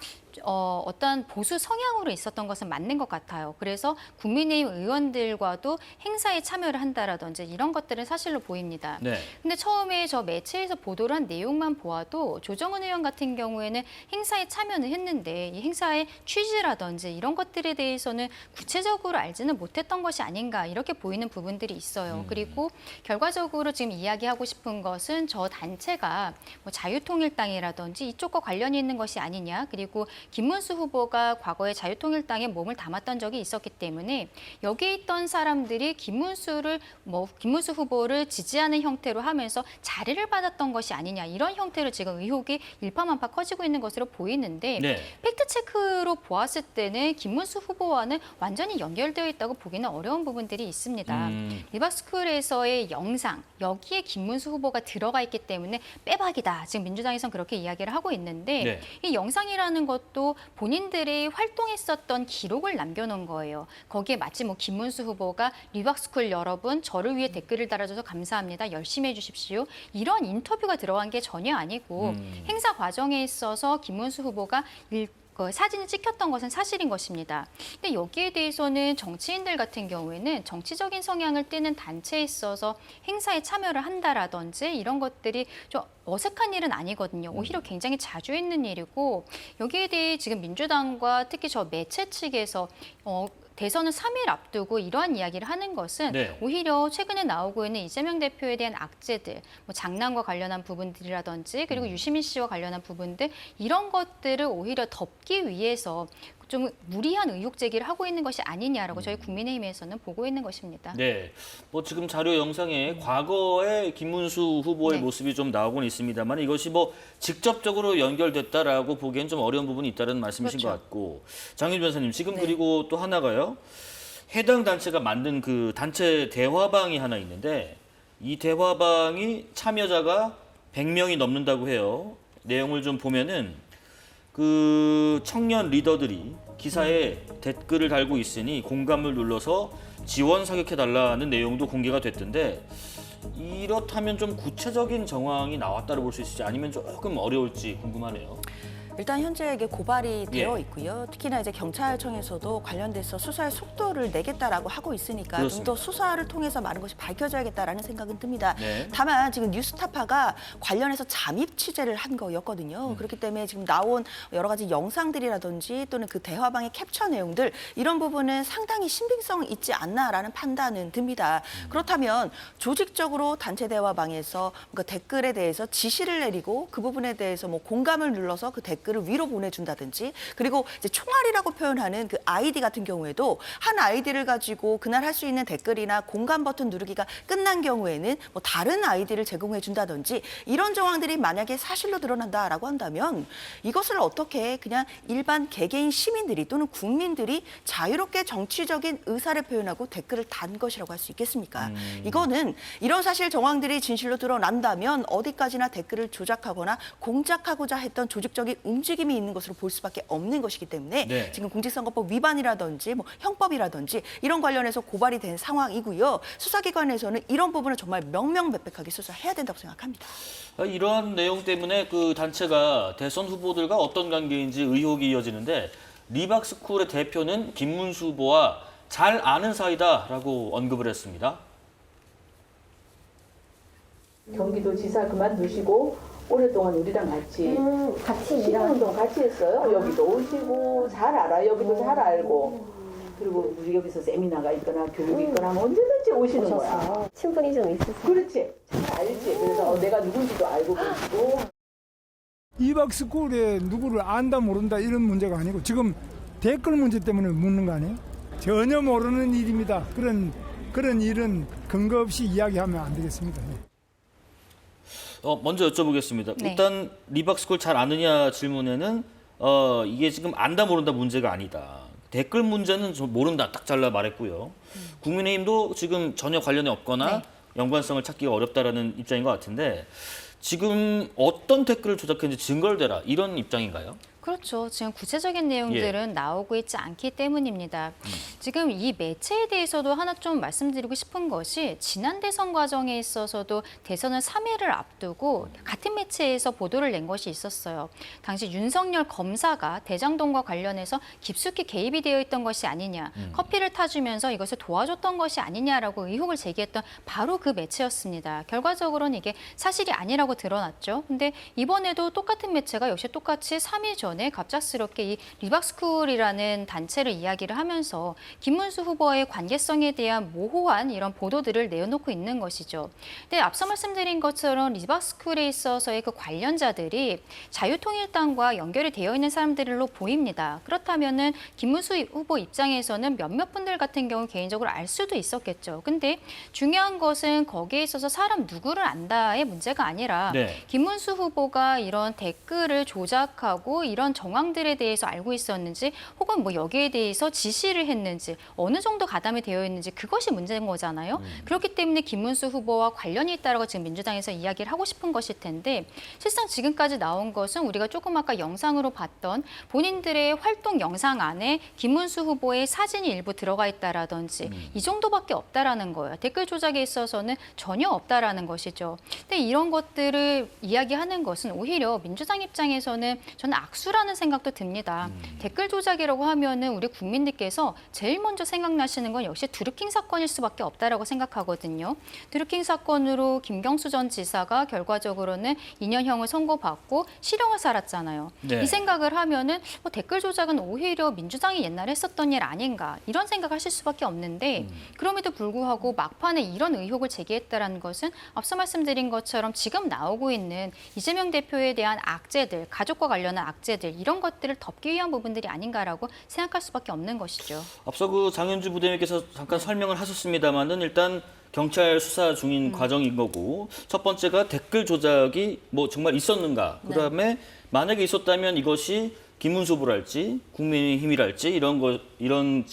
어떤 보수 성향으로 있었던 것은 맞는 것 같아요. 그래서 국민의힘 의원들과도 행사에 참여를 한다라든지 이런 것들은 사실로 보입니다. 네. 근데 처음에 저 매체에서 보도를 한 내용만 보아도 조정은 의원 같은 경우에는 행사에 참여는 했는데 이 행사의 취지라든지 이런 것들에 대해서는 구체적으로 알지는 못했던 것이 아닌가 이렇게 보이는 부분들이 있어요. 그리고 결과적으로 지금 이야기하고 싶은 것은 저 단체가 뭐 자유통일당이라든지 이쪽과 관련이 있는 것이 아니냐, 그리고 김문수 후보가 과거에 자유통일당에 몸을 담았던 적이 있었기 때문에 여기에 있던 사람들이 김문수 후보를 지지하는 형태로 하면서 자리를 받았던 것이 아니냐, 이런 형태로 지금 의혹이 일파만파 커지고 있는 것으로 보이는데 네. 팩트체크로 보았을 때는 김문수 후보와는 완전히 연결되어 있다고 보기는 어려운 부분들이 있습니다. 리박스쿨에서의 영상, 여기에 김문수 후보가 들어가 있기 때문에 빼박이다. 지금 민주당에서는 그렇게 이야기를 하고 있는데 네. 이 영상이라는 것도 본인들이 활동했었던 기록을 남겨놓은 거예요. 거기에 마치 뭐 김문수 후보가 리박스쿨 여러분 저를 위해 댓글을 달아줘서 감사합니다. 열심히 해주십시오. 이런 인터뷰가 들어간 게 전혀 아니고 행사 과정에 있어서 김문수 후보가 사진을 찍혔던 것은 사실인 것입니다. 근데 여기에 대해서는 정치인들 같은 경우에는 정치적인 성향을 띠는 단체에 있어서 행사에 참여를 한다라든지 이런 것들이 좀 어색한 일은 아니거든요. 오히려 굉장히 자주 있는 일이고, 여기에 대해 지금 민주당과 특히 저 매체 측에서 대선을 3일 앞두고 이러한 이야기를 하는 것은 네. 오히려 최근에 나오고 있는 이재명 대표에 대한 악재들, 뭐 장난과 관련한 부분들이라든지 그리고 유시민 씨와 관련한 부분들, 이런 것들을 오히려 덮기 위해서 좀 무리한 의혹 제기를 하고 있는 것이 아니냐라고 저희 국민의힘에서는 보고 있는 것입니다. 네, 뭐 지금 자료 영상에 과거의 김문수 후보의 네. 모습이 좀 나오곤 있습니다만 이것이 뭐 직접적으로 연결됐다라고 보기엔 좀 어려운 부분이 있다는 말씀이신 그렇죠. 것 같고 장윤 변호사님 지금 네. 그리고 또 하나가요. 해당 단체가 만든 그 단체 대화방이 하나 있는데 이 대화방이 참여자가 100명이 넘는다고 해요. 내용을 좀 보면은 그 청년 리더들이 기사에 댓글을 달고 있으니 공감을 눌러서 지원 사격해달라는 내용도 공개가 됐던데 이렇다면 좀 구체적인 정황이 나왔다고 볼 수 있을지 아니면 조금 어려울지 궁금하네요. 일단 현재 이게 고발이 되어 예. 있고요. 특히나 이제 경찰청에서도 관련돼서 수사의 속도를 내겠다라고 하고 있으니까 좀 더 그렇습니다. 수사를 통해서 많은 것이 밝혀져야겠다라는 생각은 듭니다. 네. 다만 지금 뉴스타파가 관련해서 잠입 취재를 한 거였거든요. 그렇기 때문에 지금 나온 여러 가지 영상들이라든지 또는 그 대화방의 캡처 내용들 이런 부분은 상당히 신빙성 있지 않나라는 판단은 듭니다. 그렇다면 조직적으로 단체 대화방에서 그 댓글에 대해서 지시를 내리고 그 부분에 대해서 뭐 공감을 눌러서 그 댓글을 위로 보내준다든지 그리고 이제 총알이라고 표현하는 그 아이디 같은 경우에도 한 아이디를 가지고 그날 할 수 있는 댓글이나 공감 버튼 누르기가 끝난 경우에는 뭐 다른 아이디를 제공해 준다든지 이런 정황들이 만약에 사실로 드러난다라고 한다면 이것을 어떻게 그냥 일반 개개인 시민들이 또는 국민들이 자유롭게 정치적인 의사를 표현하고 댓글을 단 것이라고 할 수 있겠습니까? 이거는 이런 사실 정황들이 진실로 드러난다면 어디까지나 댓글을 조작하거나 공작하고자 했던 조직적인 움직임이 있는 것으로 볼 수밖에 없는 것이기 때문에 네. 지금 공직선거법 위반이라든지 뭐 형법이라든지 이런 관련해서 고발이 된 상황이고요. 수사기관에서는 이런 부분을 정말 명명백백하게 수사해야 된다고 생각합니다. 이러한 내용 때문에 그 단체가 대선 후보들과 어떤 관계인지 의혹이 이어지는데 리박스쿨의 대표는 김문수 후보와 잘 아는 사이다라고 언급을 했습니다. 경기도지사 그만두시고 오랫동안 우리랑 같이 같이 시민운동 같이 했어요. 여기도 오시고 잘 알아요. 여기도 잘 알고. 그리고 우리 여기서 세미나가 있거나 교육이 있거나 하면 언제든지 오시는 거야. 오셨어요. 친분이 좀 있으세요? 그렇지. 잘 알지. 그래서 내가 누군지도 알고 계시고. 이박스쿨에 누구를 안다 모른다 이런 문제가 아니고 지금 댓글 문제 때문에 묻는 거 아니에요? 전혀 모르는 일입니다. 그런 일은 근거 없이 이야기하면 안 되겠습니다. 네. 먼저 여쭤보겠습니다. 네. 일단 리박스쿨 잘 아느냐 질문에는 이게 지금 안다 모른다 문제가 아니다. 댓글 문제는 좀 모른다 딱 잘라 말했고요. 국민의힘도 지금 전혀 관련이 없거나 네. 연관성을 찾기가 어렵다라는 입장인 것 같은데 지금 어떤 댓글을 조작했는지 증거를 대라 이런 입장인가요? 그렇죠. 지금 구체적인 내용들은 나오고 있지 않기 때문입니다. 지금 이 매체에 대해서도 하나 좀 말씀드리고 싶은 것이 지난 대선 과정에 있어서도 대선을 3회를 앞두고 같은 매체에서 보도를 낸 것이 있었어요. 당시 윤석열 검사가 대장동과 관련해서 깊숙이 개입이 되어 있던 것이 아니냐, 커피를 타주면서 이것을 도와줬던 것이 아니냐라고 의혹을 제기했던 바로 그 매체였습니다. 결과적으로는 이게 사실이 아니라고 드러났죠. 근데 이번에도 똑같은 매체가 역시 똑같이 3일 전에 갑작스럽게 이 리박스쿨이라는 단체를 이야기를 하면서 김문수 후보의 관계성에 대한 모호한 이런 보도들을 내어놓고 있는 것이죠. 근데 앞서 말씀드린 것처럼 리박스쿨에 있어서의 그 관련자들이 자유통일당과 연결이 되어 있는 사람들로 보입니다. 그렇다면은 김문수 후보 입장에서는 몇몇 분들 같은 경우 개인적으로 알 수도 있었겠죠. 근데 중요한 것은 거기에 있어서 사람 누구를 안다의 문제가 아니라 네. 김문수 후보가 이런 댓글을 조작하고 이런 정황들에 대해서 알고 있었는지 혹은 뭐 여기에 대해서 지시를 했는지 어느 정도 가담이 되어 있는지 그것이 문제인 거잖아요. 그렇기 때문에 김문수 후보와 관련이 있다라고 지금 민주당에서 이야기를 하고 싶은 것일 텐데 실상 지금까지 나온 것은 우리가 조금 아까 영상으로 봤던 본인들의 활동 영상 안에 김문수 후보의 사진이 일부 들어가 있다라든지 이 정도밖에 없다라는 거예요. 댓글 조작에 있어서는 전혀 없다라는 것이죠. 근데 이런 것들을 이야기하는 것은 오히려 민주당 입장에서는 저는 악수라는 생각도 듭니다. 댓글 조작이라고 하면은 우리 국민들께서 제일 먼저 생각나시는 건 역시 드루킹 사건일 수밖에 없다라고 생각하거든요. 드루킹 사건으로 김경수 전 지사가 결과적으로는 2년형을 선고받고 실형을 살았잖아요. 네. 이 생각을 하면은 댓글 조작은 오히려 민주당이 옛날에 했었던 일 아닌가 이런 생각하실 수밖에 없는데 그럼에도 불구하고 막판에 이런 의혹을 제기했다라는 것은 앞서 말씀드린 것처럼 지금 나오고 있는 이재명 대표에 대한 악재들, 가족과 관련한 악재들 문제들 이런 것들을 덮기 위한 부분들이 아닌가라고 생각할 수밖에 없는 것이죠. 앞서 그 장윤주 부대님께서 잠깐 설명을 하셨습니다만은 일단 경찰 수사 중인 과정인 거고 첫 번째가 댓글 조작이 뭐 정말 있었는가. 그다음에 만약에 있었다면 이것이 김문수 후보랄지 국민의힘이랄지 이런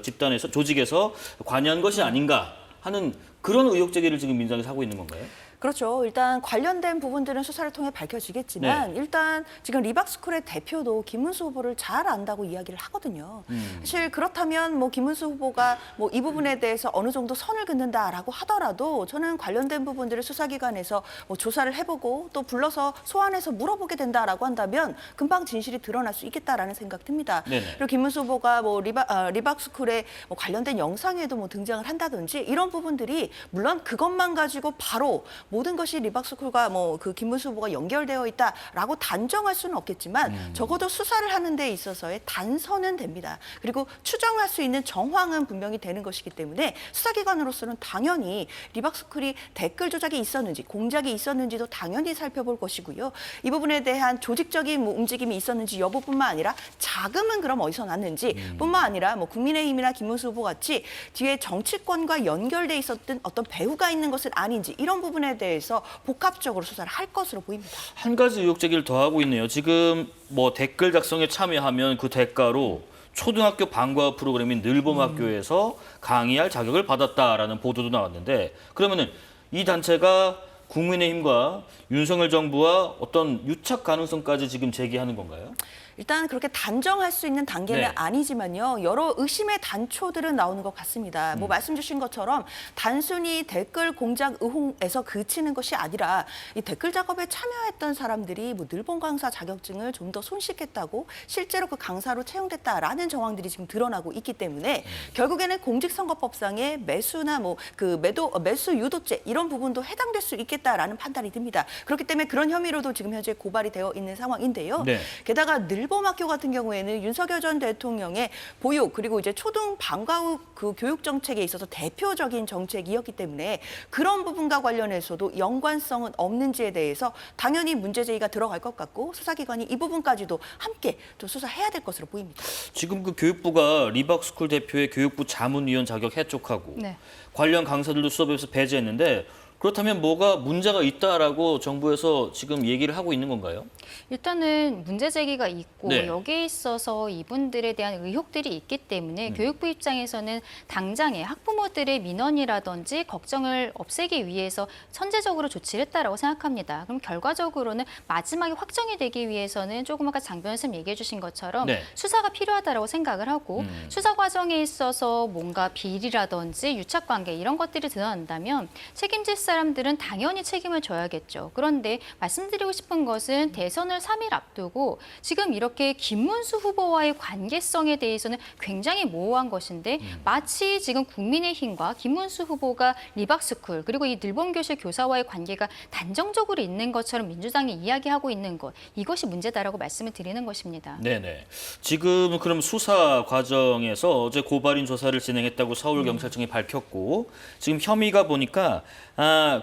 집단에서 조직에서 관여한 것이 아닌가 하는 그런 의혹 제기를 지금 민주당에서 하고 있는 건가요? 그렇죠. 일단 관련된 부분들은 수사를 통해 밝혀지겠지만 일단 지금 리박스쿨의 대표도 김문수 후보를 잘 안다고 이야기를 하거든요. 사실 그렇다면 뭐 김문수 후보가 뭐 이 부분에 대해서 어느 정도 선을 긋는다라고 하더라도 저는 관련된 부분들을 수사기관에서 뭐 조사를 해보고 또 불러서 소환해서 물어보게 된다라고 한다면 금방 진실이 드러날 수 있겠다라는 생각 듭니다. 네네. 그리고 김문수 후보가 뭐 리박스쿨에 뭐 관련된 영상에도 뭐 등장을 한다든지 이런 부분들이 물론 그것만 가지고 바로 모든 것이 리박스쿨과 뭐 그 김문수 후보가 연결되어 있다라고 단정할 수는 없겠지만 적어도 수사를 하는 데 있어서의 단서는 됩니다. 그리고 추정할 수 있는 정황은 분명히 되는 것이기 때문에 수사기관으로서는 당연히 리박스쿨이 댓글 조작이 있었는지 공작이 있었는지도 당연히 살펴볼 것이고요. 이 부분에 대한 조직적인 뭐 움직임이 있었는지 여부뿐만 아니라 자금은 그럼 어디서 났는지 뿐만 아니라 뭐 국민의힘이나 김문수 후보 같이 뒤에 정치권과 연결돼 있었던 어떤 배후가 있는 것은 아닌지 이런 부분에 대해서 복합적으로 수사를 할 것으로 보입니다. 한 가지 의혹 제기를 더 하고 있네요. 지금 뭐 댓글 작성에 참여하면 그 대가로 초등학교 방과후 프로그램인 늘봄학교에서 강의할 자격을 받았다라는 보도도 나왔는데 그러면은 이 단체가 국민의힘과 윤석열 정부와 어떤 유착 가능성까지 지금 제기하는 건가요? 일단 그렇게 단정할 수 있는 단계는 네. 아니지만요. 여러 의심의 단초들은 나오는 것 같습니다. 뭐 말씀 주신 것처럼 단순히 댓글 공작 의혹에서 그치는 것이 아니라 이 댓글 작업에 참여했던 사람들이 뭐 늘봄 강사 자격증을 좀 더 손쉽겠다고 실제로 그 강사로 채용됐다라는 정황들이 지금 드러나고 있기 때문에 결국에는 공직선거법상의 매수나 뭐 그 매수 유도죄 이런 부분도 해당될 수 있겠다라는 판단이 듭니다. 그렇기 때문에 그런 혐의로도 지금 현재 고발이 되어 있는 상황인데요. 네. 게다가 늘봄학교 같은 경우에는 윤석열 전 대통령의 보육 그리고 이제 초등 방과후 그 교육 정책에 있어서 대표적인 정책이었기 때문에 그런 부분과 관련해서도 연관성은 없는지에 대해서 당연히 문제 제기가 들어갈 것 같고 수사기관이 이 부분까지도 함께 또 수사해야 될 것으로 보입니다. 지금 그 교육부가 리박스쿨 대표의 교육부 자문위원 자격 해촉하고 네. 관련 강사들도 수업에서 배제했는데 그렇다면 뭐가 문제가 있다라고 정부에서 지금 얘기를 하고 있는 건가요? 일단은 문제 제기가 있고 네. 여기에 있어서 이분들에 대한 의혹들이 있기 때문에 교육부 입장에서는 당장에 학부모들의 민원이라든지 걱정을 없애기 위해서 선제적으로 조치를 했다라고 생각합니다. 그럼 결과적으로는 마지막에 확정이 되기 위해서는 조금 아까 장 변호사님 얘기해 주신 것처럼 네. 수사가 필요하다라고 생각을 하고 수사 과정에 있어서 뭔가 비리라든지 유착관계 이런 것들이 드러난다면 책임질 사람들은 당연히 책임을 져야겠죠. 그런데 말씀드리고 싶은 것은 대선을 3일 앞두고 지금 이렇게 김문수 후보와의 관계성에 대해서는 굉장히 모호한 것인데 마치 지금 국민의힘과 김문수 후보가 리박스쿨 그리고 이 늘봄교실 교사와의 관계가 단정적으로 있는 것처럼 민주당이 이야기하고 있는 것 이것이 문제다라고 말씀을 드리는 것입니다. 네네. 지금 그럼 수사 과정에서 어제 고발인 조사를 진행했다고 서울경찰청이 밝혔고 지금 혐의가 보니까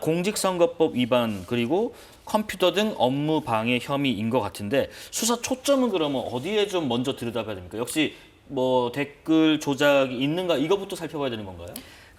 공직선거법 위반 그리고 컴퓨터 등 업무 방해 혐의인 것 같은데 수사 초점은 그러면 어디에 좀 먼저 들여다봐야 됩니까? 역시 뭐 댓글 조작이 있는가 이거부터 살펴봐야 되는 건가요?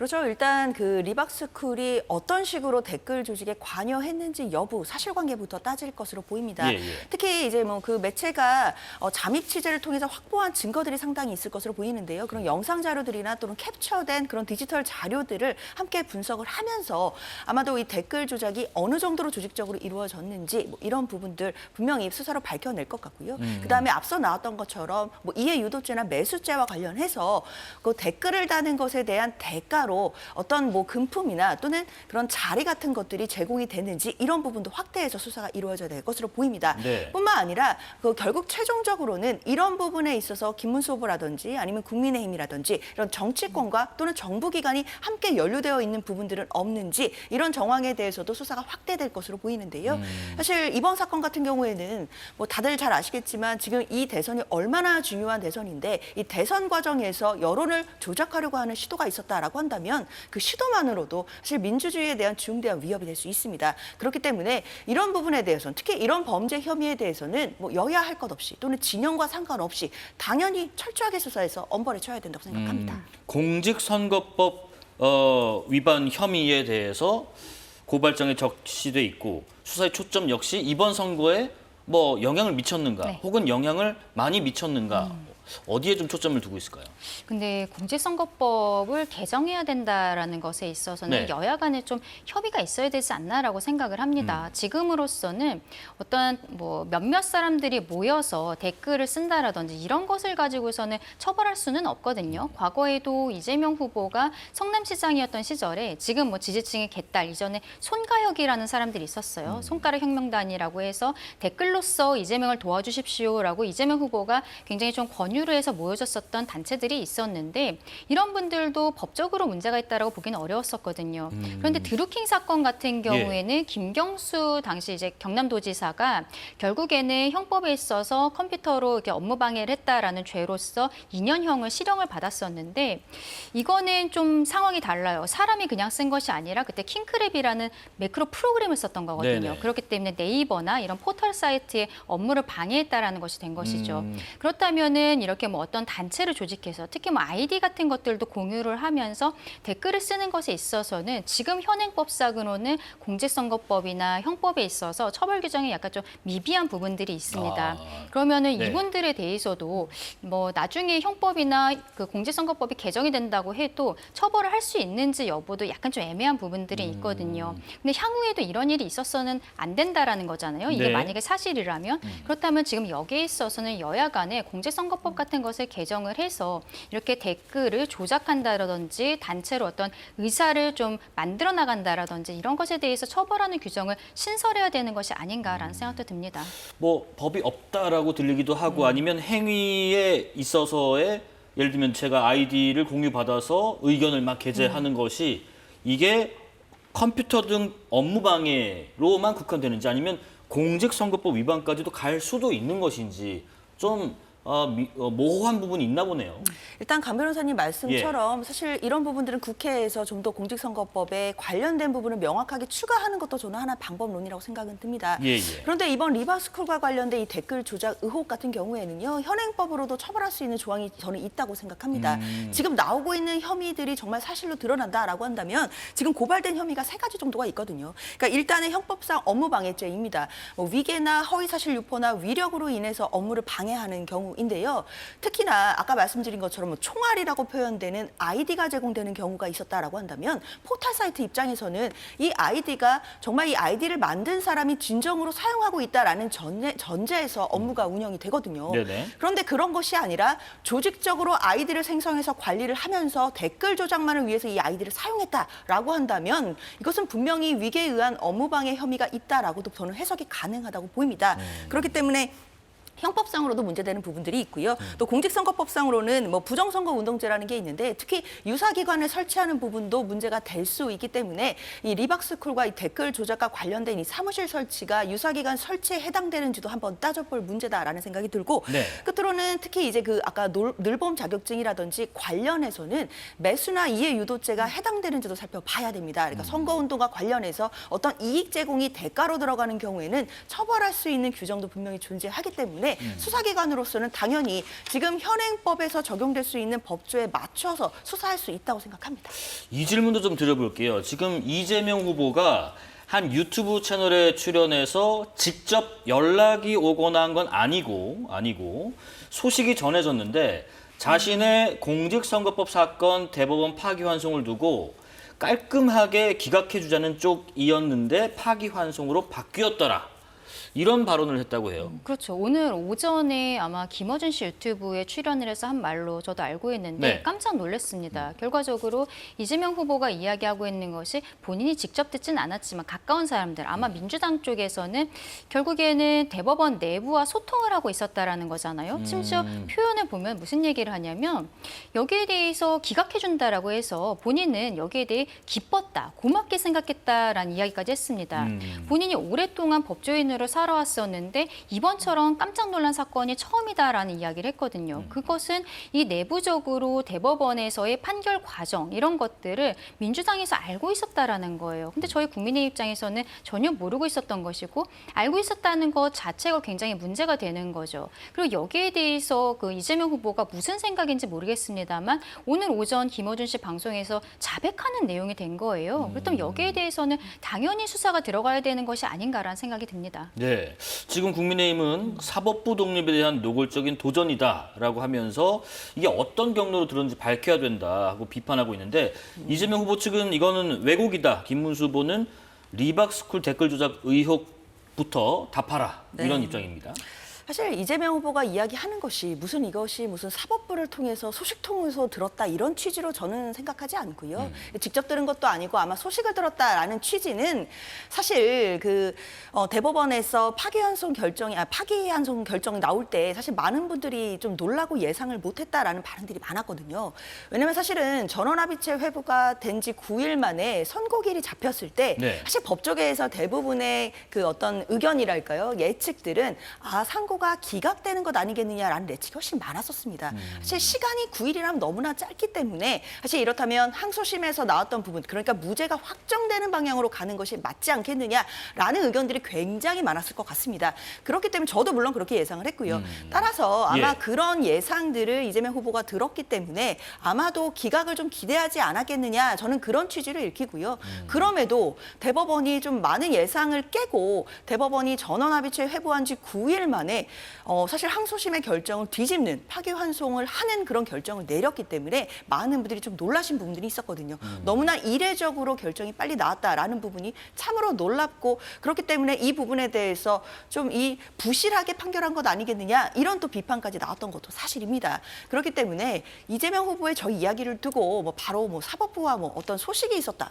그렇죠. 일단 그 리박스쿨이 어떤 식으로 댓글 조직에 관여했는지 여부, 사실관계부터 따질 것으로 보입니다. 예, 예. 특히 이제 뭐 그 매체가 잠입 취재를 통해서 확보한 증거들이 상당히 있을 것으로 보이는데요. 그런 영상 자료들이나 또는 캡처된 그런 디지털 자료들을 함께 분석을 하면서 아마도 이 댓글 조작이 어느 정도로 조직적으로 이루어졌는지 뭐 이런 부분들 분명히 수사로 밝혀낼 것 같고요. 그다음에 앞서 나왔던 것처럼 뭐 이해 유도죄나 매수죄와 관련해서 그 댓글을 다는 것에 대한 대가로 어떤 뭐 금품이나 또는 그런 자리 같은 것들이 제공이 되는지 이런 부분도 확대해서 수사가 이루어져야 될 것으로 보입니다. 네. 뿐만 아니라 그 결국 최종적으로는 이런 부분에 있어서 김문수 후보라든지 아니면 국민의힘이라든지 이런 정치권과 또는 정부기관이 함께 연루되어 있는 부분들은 없는지 이런 정황에 대해서도 수사가 확대될 것으로 보이는데요. 사실 이번 사건 같은 경우에는 뭐 다들 잘 아시겠지만 지금 이 대선이 얼마나 중요한 대선인데 이 대선 과정에서 여론을 조작하려고 하는 시도가 있었다라고 한다면 한다면 그 시도만으로도 사실 민주주의에 대한 중대한 위협이 될 수 있습니다. 그렇기 때문에 이런 부분에 대해서는 특히 이런 범죄 혐의에 대해서는 뭐 여야 할 것 없이 또는 진영과 상관없이 당연히 철저하게 수사해서 엄벌에 쳐야 된다고 생각합니다. 공직선거법 위반 혐의에 대해서 고발장에 적시돼 있고 수사의 초점 역시 이번 선거에 뭐 영향을 미쳤는가 네. 혹은 영향을 많이 미쳤는가 어디에 좀 초점을 두고 있을까요? 근데 공직선거법을 개정해야 된다라는 것에 있어서는 네. 여야 간에 좀 협의가 있어야 되지 않나라고 생각을 합니다. 지금으로서는 어떤 뭐 몇몇 사람들이 모여서 댓글을 쓴다라든지 이런 것을 가지고서는 처벌할 수는 없거든요. 과거에도 이재명 후보가 성남시장이었던 시절에 지금 뭐 지지층의 개딸 이전에 손가혁이라는 사람들이 있었어요. 손가락 혁명단이라고 해서 댓글로써 이재명을 도와주십시오라고 이재명 후보가 굉장히 좀 권유를 해서 모여졌었던 단체들이 있었는데 이런 분들도 법적으로 문제가 있다라고 보기는 어려웠었거든요. 그런데 드루킹 사건 같은 경우에는 김경수 당시 이제 경남도지사가 결국에는 형법에 있어서 컴퓨터로 이렇게 업무 방해를 했다라는 죄로서 2년형을 실형을 받았었는데 이거는 좀 상황이 달라요. 사람이 그냥 쓴 것이 아니라 그때 킹크랩이라는 매크로 프로그램을 썼던 거거든요. 네네. 그렇기 때문에 네이버나 이런 포털 사이트의 업무를 방해했다라는 것이 된 것이죠. 그렇다면은 이렇게 뭐 어떤 단체를 조직해서 특히 뭐 아이디 같은 것들도 공유를 하면서 댓글을 쓰는 것에 있어서는 지금 현행법상으로는 공직선거법이나 형법에 있어서 처벌 규정이 약간 좀 미비한 부분들이 있습니다. 그러면은 네. 이분들에 대해서도 뭐 나중에 형법이나 그 공직선거법이 개정이 된다고 해도 처벌을 할 수 있는지 여부도 약간 좀 애매한 부분들이 있거든요. 근데 향후에도 이런 일이 있어서는 안 된다라는 거잖아요. 이게 네. 만약에 사실이라면 그렇다면 지금 여기에 있어서는 여야 간에 공직선거법 같은 것을 개정을 해서 이렇게 댓글을 조작한다라든지 단체로 어떤 의사를 좀 만들어 나간다라든지 이런 것에 대해서 처벌하는 규정을 신설해야 되는 것이 아닌가라는 생각도 듭니다. 뭐 법이 없다라고 들리기도 하고 아니면 행위에 있어서의 예를 들면 제가 아이디를 공유받아서 의견을 막 게재하는 것이 이게 컴퓨터 등 업무 방해로만 국한되는지 아니면 공직선거법 위반까지도 갈 수도 있는 것인지 좀 모호한 부분이 있나 보네요. 일단 강 변호사님 말씀처럼 사실 이런 부분들은 국회에서 좀 더 공직선거법에 관련된 부분을 명확하게 추가하는 것도 저는 하나 방법론이라고 생각은 듭니다. 예. 그런데 이번 리바스쿨과 관련된 이 댓글 조작 의혹 같은 경우에는요. 현행법으로도 처벌할 수 있는 조항이 저는 있다고 생각합니다. 지금 나오고 있는 혐의들이 정말 사실로 드러난다라고 한다면 지금 고발된 혐의가 3가지 정도가 있거든요. 그러니까 일단은 형법상 업무방해죄입니다. 뭐 위계나 허위사실 유포나 위력으로 인해서 업무를 방해하는 경우인데요. 특히나 아까 말씀드린 것처럼 뭐 총알이라고 표현되는 아이디가 제공되는 경우가 있었다라고 한다면 포털 사이트 입장에서는 이 아이디가 정말 이 아이디를 만든 사람이 진정으로 사용하고 있다라는 전제에서 업무가 운영이 되거든요. 네네. 그런데 그런 것이 아니라 조직적으로 아이디를 생성해서 관리를 하면서 댓글 조작만을 위해서 이 아이디를 사용했다라고 한다면 이것은 분명히 위계에 의한 업무방해 혐의가 있다라고도 저는 해석이 가능하다고 보입니다. 그렇기 때문에 형법상으로도 문제되는 부분들이 있고요. 또 공직선거법상으로는 뭐 부정선거 운동죄라는 게 있는데 특히 유사기관을 설치하는 부분도 문제가 될 수 있기 때문에 이 리박스쿨과 이 댓글 조작과 관련된 이 사무실 설치가 유사기관 설치에 해당되는지도 한번 따져볼 문제다라는 생각이 들고 네. 끝으로는 특히 이제 그 아까 늘봄 자격증이라든지 관련해서는 매수나 이해 유도죄가 해당되는지도 살펴봐야 됩니다. 그러니까 선거운동과 관련해서 어떤 이익 제공이 대가로 들어가는 경우에는 처벌할 수 있는 규정도 분명히 존재하기 때문에 수사기관으로서는 당연히 지금 현행법에서 적용될 수 있는 법조에 맞춰서 수사할 수 있다고 생각합니다. 이 질문도 좀 드려볼게요. 지금 이재명 후보가 한 유튜브 채널에 출연해서 직접 연락이 오거나 한 건 아니고 소식이 전해졌는데 자신의 공직선거법 사건 대법원 파기환송을 두고 깔끔하게 기각해주자는 쪽이었는데 파기환송으로 바뀌었더라. 이런 발언을 했다고 해요. 그렇죠. 오늘 오전에 아마 김어준 씨 유튜브에 출연을 해서 한 말로 저도 알고 있는데 네. 깜짝 놀랐습니다. 결과적으로 이재명 후보가 이야기하고 있는 것이 본인이 직접 듣진 않았지만 가까운 사람들, 아마 민주당 쪽에서는 결국에는 대법원 내부와 소통을 하고 있었다라는 거잖아요. 심지어 표현을 보면 무슨 얘기를 하냐면 여기에 대해서 기각해준다라고 해서 본인은 여기에 대해 기뻤다, 고맙게 생각했다라는 이야기까지 했습니다. 본인이 오랫동안 법조인으로 수준으로 살아왔었는데 이번처럼 깜짝 놀란 사건이 처음이다라는 이야기를 했거든요. 그것은 이 내부적으로 대법원에서의 판결 과정 이런 것들을 민주당에서 알고 있었다라는 거예요. 근데 저희 국민의 입장에서는 전혀 모르고 있었던 것이고 알고 있었다는 것 자체가 굉장히 문제가 되는 거죠. 그리고 여기에 대해서 그 이재명 후보가 무슨 생각인지 모르겠습니다만 오늘 오전 김어준 씨 방송에서 자백하는 내용이 된 거예요. 그렇다면 여기에 대해서는 당연히 수사가 들어가야 되는 것이 아닌가라는 생각이 듭니다. 네, 지금 국민의힘은 사법부 독립에 대한 노골적인 도전이다라고 하면서 이게 어떤 경로로 들었는지 밝혀야 된다 하고 비판하고 있는데 이재명 후보 측은 이거는 왜곡이다. 김문수 후보는 리박스쿨 댓글 조작 의혹부터 답하라 이런 입장입니다. 사실 이재명 후보가 이야기하는 것이 이것이 무슨 사법부를 통해서 소식 통해서 들었다 이런 취지로 저는 생각하지 않고요. 직접 들은 것도 아니고 아마 소식을 들었다라는 취지는 사실 그 대법원에서 파기환송 결정이 나올 때 사실 많은 분들이 좀 놀라고 예상을 못했다라는 발언들이 많았거든요. 왜냐하면 사실은 전원합의체 회부가 된 지 9일 만에 선고일이 잡혔을 때 사실 법조계에서 대부분의 그 어떤 의견이랄까요 예측들은 상고가 기각되는 것 아니겠느냐라는 예측이 훨씬 많았었습니다. 사실 시간이 9일이라면 너무나 짧기 때문에 사실 이렇다면 항소심에서 나왔던 부분, 그러니까 무죄가 확정되는 방향으로 가는 것이 맞지 않겠느냐라는 의견들이 굉장히 많았을 것 같습니다. 그렇기 때문에 저도 물론 그렇게 예상을 했고요. 따라서 아마 그런 예상들을 이재명 후보가 들었기 때문에 아마도 기각을 좀 기대하지 않았겠느냐, 저는 그런 취지를 읽히고요. 그럼에도 대법원이 좀 많은 예상을 깨고 대법원이 전원합의체 회부한 지 9일 만에 사실 항소심의 결정을 뒤집는 파기환송을 하는 그런 결정을 내렸기 때문에 많은 분들이 좀 놀라신 부분들이 있었거든요. 너무나 이례적으로 결정이 빨리 나왔다라는 부분이 참으로 놀랍고 그렇기 때문에 이 부분에 대해서 좀 부실하게 판결한 것 아니겠느냐 이런 또 비판까지 나왔던 것도 사실입니다. 그렇기 때문에 이재명 후보의 저희 이야기를 두고 바로 사법부와 어떤 소식이 있었다,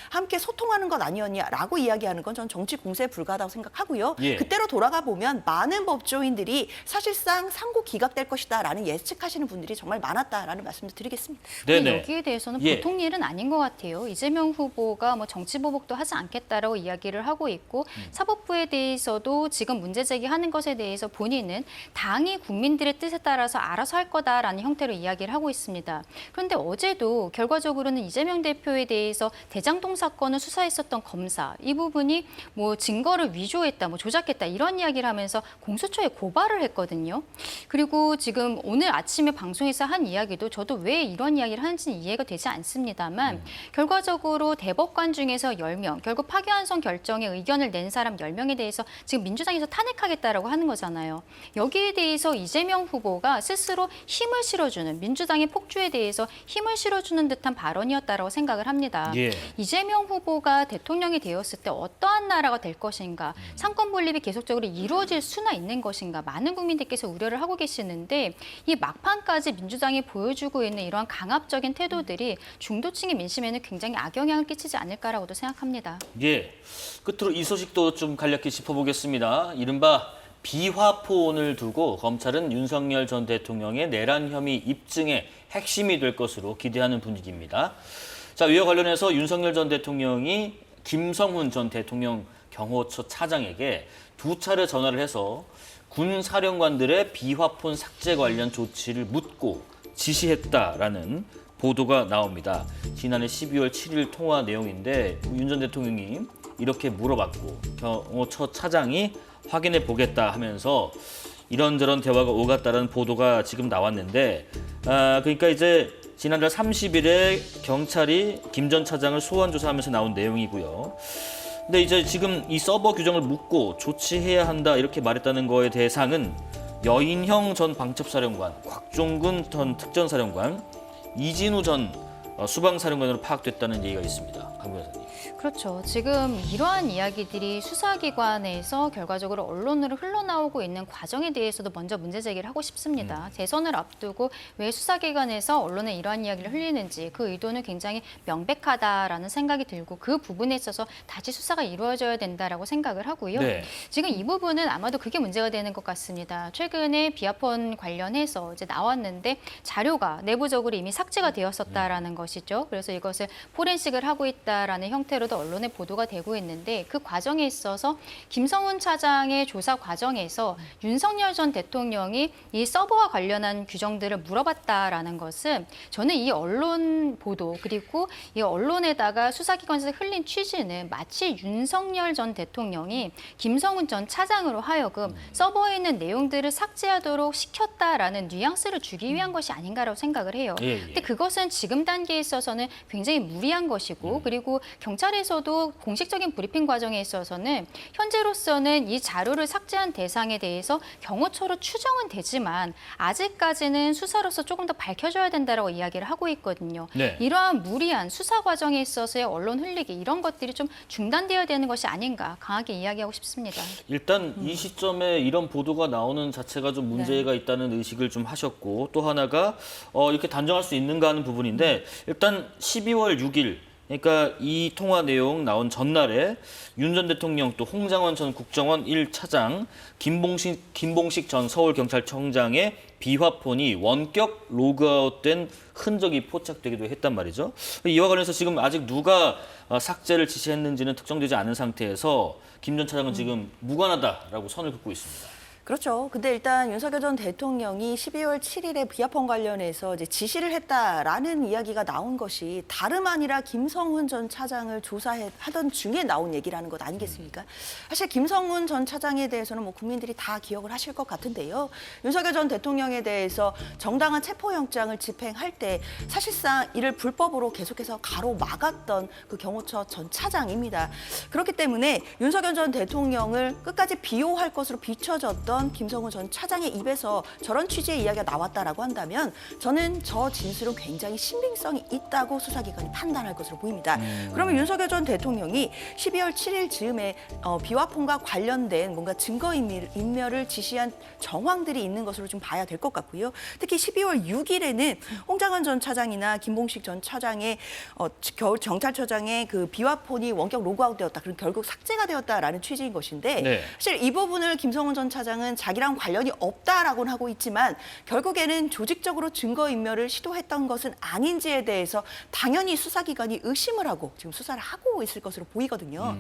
함께 소통하는 것 아니었냐라고 이야기하는 건 전 정치 공세에 불과하다고 생각하고요. 그때로 돌아가 보면 많은 법조인들이 사실상 상고 기각될 것이다라는 예측하시는 분들이 정말 많았다라는 말씀도 드리겠습니다. 근데 여기에 대해서는 보통 일은 아닌 것 같아요. 이재명 후보가 정치 보복도 하지 않겠다라고 이야기를 하고 있고 사법부에 대해서도 지금 문제 제기하는 것에 대해서 본인은 당이 국민들의 뜻에 따라서 알아서 할 거다라는 형태로 이야기를 하고 있습니다. 그런데 어제도 결과적으로는 이재명 대표에 대해서 대장동 사건을 수사했었던 검사 이 부분이 증거를 위조했다, 조작했다 이런 이야기를 하면서 공수처에 고발을 했거든요. 그리고 지금 오늘 아침에 방송에서 한 이야기도 저도 왜 이런 이야기를 하는지는 이해가 되지 않습니다만 결과적으로 대법관 중에서 10명, 결국 파기환송 결정에 의견을 낸 사람 10명에 대해서 지금 민주당에서 탄핵하겠다라고 하는 거잖아요. 여기에 대해서 이재명 후보가 스스로 힘을 실어주는, 민주당의 폭주에 대해서 힘을 실어주는 듯한 발언이었다라고 생각을 합니다. 이재명 후보가 대통령이 되었을 때 어떠한 나라가 될 것인가, 상권 분립이 계속적으로 이루어질 수나 있는 것인가, 많은 국민들께서 우려를 하고 계시는데 이 막판까지 민주당이 보여주고 있는 이러한 강압적인 태도들이 중도층의 민심에는 굉장히 악영향을 끼치지 않을까라고도 생각합니다. 끝으로 이 소식도 좀 간략히 짚어보겠습니다. 이른바 비화폰을 두고 검찰은 윤석열 전 대통령의 내란 혐의 입증의 핵심이 될 것으로 기대하는 분위기입니다. 자, 이와 관련해서 윤석열 전 대통령이 김성훈 전 대통령 경호처 차장에게 2차례 전화를 해서 군 사령관들의 비화폰 삭제 관련 조치를 묻고 지시했다라는 보도가 나옵니다. 지난해 12월 7일 통화 내용인데 윤 전 대통령이 이렇게 물어봤고 경호처 차장이 확인해 보겠다 하면서 이런저런 대화가 오갔다는 보도가 지금 나왔는데 그러니까 이제 지난달 30일에 경찰이 김 전 차장을 소환 조사하면서 나온 내용이고요. 근데 이제 지금 이 서버 규정을 묻고 조치해야 한다 이렇게 말했다는 거에 대상은 여인형 전 방첩사령관, 곽종근 전 특전사령관, 이진우 전 수방사령관으로 파악됐다는 얘기가 있습니다. 강 변호사님. 그렇죠. 지금 이러한 이야기들이 수사기관에서 결과적으로 언론으로 흘러나오고 있는 과정에 대해서도 먼저 문제 제기를 하고 싶습니다. 대선을 앞두고 왜 수사기관에서 언론에 이러한 이야기를 흘리는지 그 의도는 굉장히 명백하다라는 생각이 들고 그 부분에 있어서 다시 수사가 이루어져야 된다라고 생각을 하고요. 지금 이 부분은 아마도 그게 문제가 되는 것 같습니다. 최근에 비화폰 관련해서 이제 나왔는데 자료가 내부적으로 이미 삭제가 되었었다라는 것이죠. 그래서 이것을 포렌식을 하고 있다. 있다라는 형태로도 언론에 보도가 되고 있는데 그 과정에 있어서 김성훈 차장의 조사 과정에서 윤석열 전 대통령이 이 서버와 관련한 규정들을 물어봤다라는 것은 저는 이 언론 보도 그리고 이 언론에다가 수사기관에서 흘린 취지는 마치 윤석열 전 대통령이 김성훈 전 차장으로 하여금 서버에 있는 내용들을 삭제하도록 시켰다라는 뉘앙스를 주기 위한 것이 아닌가라고 생각을 해요. 근데 그것은 지금 단계에 있어서는 굉장히 무리한 것이고 그리고 경찰에서도 공식적인 브리핑 과정에 있어서는 현재로서는 이 자료를 삭제한 대상에 대해서 경호처로 추정은 되지만 아직까지는 수사로서 조금 더 밝혀져야 된다라고 이야기를 하고 있거든요. 네. 이러한 무리한 수사 과정에 있어서의 언론 흘리기 이런 것들이 좀 중단되어야 되는 것이 아닌가 강하게 이야기하고 싶습니다. 일단 이 시점에 이런 보도가 나오는 자체가 좀 문제가 있다는 의식을 좀 하셨고 또 하나가 이렇게 단정할 수 있는가 하는 부분인데 일단 12월 6일 그러니까 이 통화 내용 나온 전날에 윤 전 대통령 또 홍장원 전 국정원 1차장 김봉식 전 서울경찰청장의 비화폰이 원격 로그아웃된 흔적이 포착되기도 했단 말이죠. 이와 관련해서 지금 아직 누가 삭제를 지시했는지는 특정되지 않은 상태에서 김 전 차장은 지금 무관하다라고 선을 긋고 있습니다. 그렇죠. 근데 일단 윤석열 전 대통령이 12월 7일에 비화폰 관련해서 이제 지시를 했다라는 이야기가 나온 것이 다름 아니라 김성훈 전 차장을 조사하던 중에 나온 얘기라는 것 아니겠습니까? 사실 김성훈 전 차장에 대해서는 뭐 국민들이 다 기억을 하실 것 같은데요. 윤석열 전 대통령에 대해서 정당한 체포영장을 집행할 때 사실상 이를 불법으로 계속해서 가로막았던 그 경호처 전 차장입니다. 그렇기 때문에 윤석열 전 대통령을 끝까지 비호할 것으로 비춰졌던 김성훈 전 차장의 입에서 저런 취지의 이야기가 나왔다라고 한다면 저는 저 진술은 굉장히 신빙성이 있다고 수사기관이 판단할 것으로 보입니다. 그러면 윤석열 전 대통령이 12월 7일 즈음에 비화폰과 관련된 뭔가 증거인멸을 지시한 정황들이 있는 것으로 좀 봐야 될 것 같고요. 특히 12월 6일에는 홍장원 전 차장이나 김봉식 전 차장의 경찰처장의 그 비화폰이 원격 로그아웃되었다. 그럼 결국 삭제가 되었다라는 취지인 것인데 네. 사실 이 부분을 김성훈 전 차장은 자기랑 관련이 없다라고는 하고 있지만 결국에는 조직적으로 증거인멸을 시도했던 것은 아닌지에 대해서 당연히 수사기관이 의심을 하고 지금 수사를 하고 있을 것으로 보이거든요.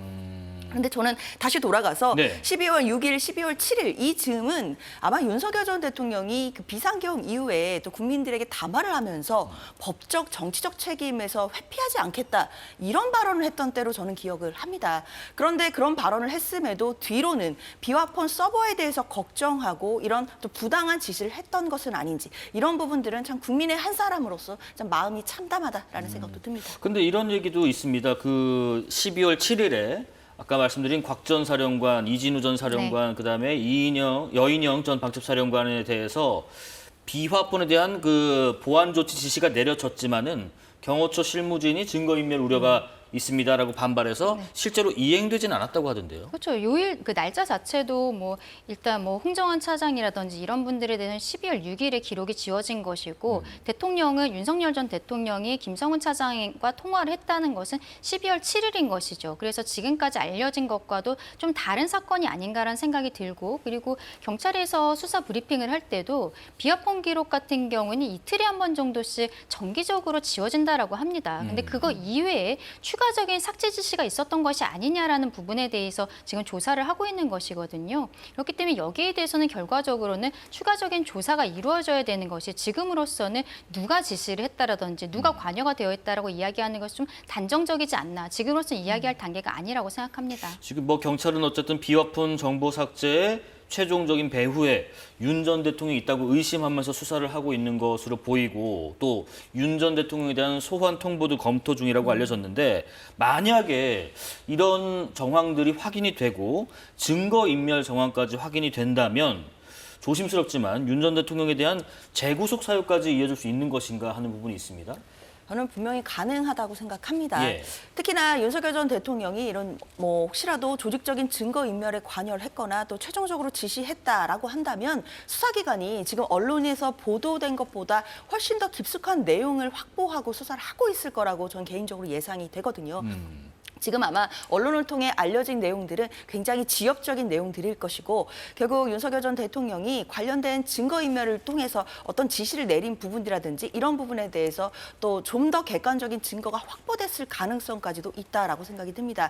그런데 저는 다시 돌아가서 네. 12월 6일, 12월 7일 이 즈음은 아마 윤석열 전 대통령이 그 비상경 이후에 또 국민들에게 담화를 하면서 법적, 정치적 책임에서 회피하지 않겠다 이런 발언을 했던 때로 저는 기억을 합니다. 그런데 그런 발언을 했음에도 뒤로는 비화폰 서버에 대해서 걱정하고 이런 또 부당한 지시를 했던 것은 아닌지 이런 부분들은 참 국민의 한 사람으로서 참 마음이 참담하다라는 생각도 듭니다. 근데 이런 얘기도 있습니다. 그 12월 7일에 아까 말씀드린 곽 전 사령관, 이진우 전 사령관, 그다음에 여인영 전 방첩사령관에 대해서 비화폰에 대한 그 보안 조치 지시가 내려졌지만은 경호처 실무진이 증거인멸 우려가 있습니다라고 반발해서 실제로 이행되진 않았다고 하던데요. 그렇죠. 요일 그 날짜 자체도 뭐 일단 뭐 홍정원 차장이라든지 이런 분들에 대한 12월 6일에 기록이 지워진 것이고 대통령은 윤석열 전 대통령이 김성훈 차장과 통화를 했다는 것은 12월 7일인 것이죠. 그래서 지금까지 알려진 것과도 좀 다른 사건이 아닌가라는 생각이 들고 그리고 경찰에서 수사 브리핑을 할 때도 비화폰 기록 같은 경우는 이틀에 한 번 정도씩 정기적으로 지워진다라고 합니다. 근데 그거 이외에 추가적인 삭제 지시가 있었던 것이 아니냐라는 부분에 대해서 지금 조사를 하고 있는 것이거든요. 그렇기 때문에 여기에 대해서는 결과적으로는 추가적인 조사가 이루어져야 되는 것이 지금으로서는 누가 지시를 했다라든지 누가 관여가 되어 있다라고 이야기하는 것이 좀 단정적이지 않나. 지금으로서는 이야기할 단계가 아니라고 생각합니다. 지금 뭐 경찰은 어쨌든 비화폰 정보 삭제에 최종적인 배후에 윤 전 대통령이 있다고 의심하면서 수사를 하고 있는 것으로 보이고 또 윤 전 대통령에 대한 소환 통보도 검토 중이라고 알려졌는데 만약에 이런 정황들이 확인이 되고 증거인멸 정황까지 확인이 된다면 조심스럽지만 윤 전 대통령에 대한 재구속 사유까지 이어질 수 있는 것인가 하는 부분이 있습니다. 저는 분명히 가능하다고 생각합니다. 예. 특히나 윤석열 전 대통령이 이런 뭐 혹시라도 조직적인 증거인멸에 관여를 했거나 또 최종적으로 지시했다라고 한다면 수사기관이 지금 언론에서 보도된 것보다 훨씬 더 깊숙한 내용을 확보하고 수사를 하고 있을 거라고 저는 개인적으로 예상이 되거든요. 지금 아마 언론을 통해 알려진 내용들은 굉장히 지엽적인 내용들일 것이고 결국 윤석열 전 대통령이 관련된 증거인멸을 통해서 어떤 지시를 내린 부분이라든지 이런 부분에 대해서 또 좀 더 객관적인 증거가 확보됐을 가능성까지도 있다라고 생각이 듭니다.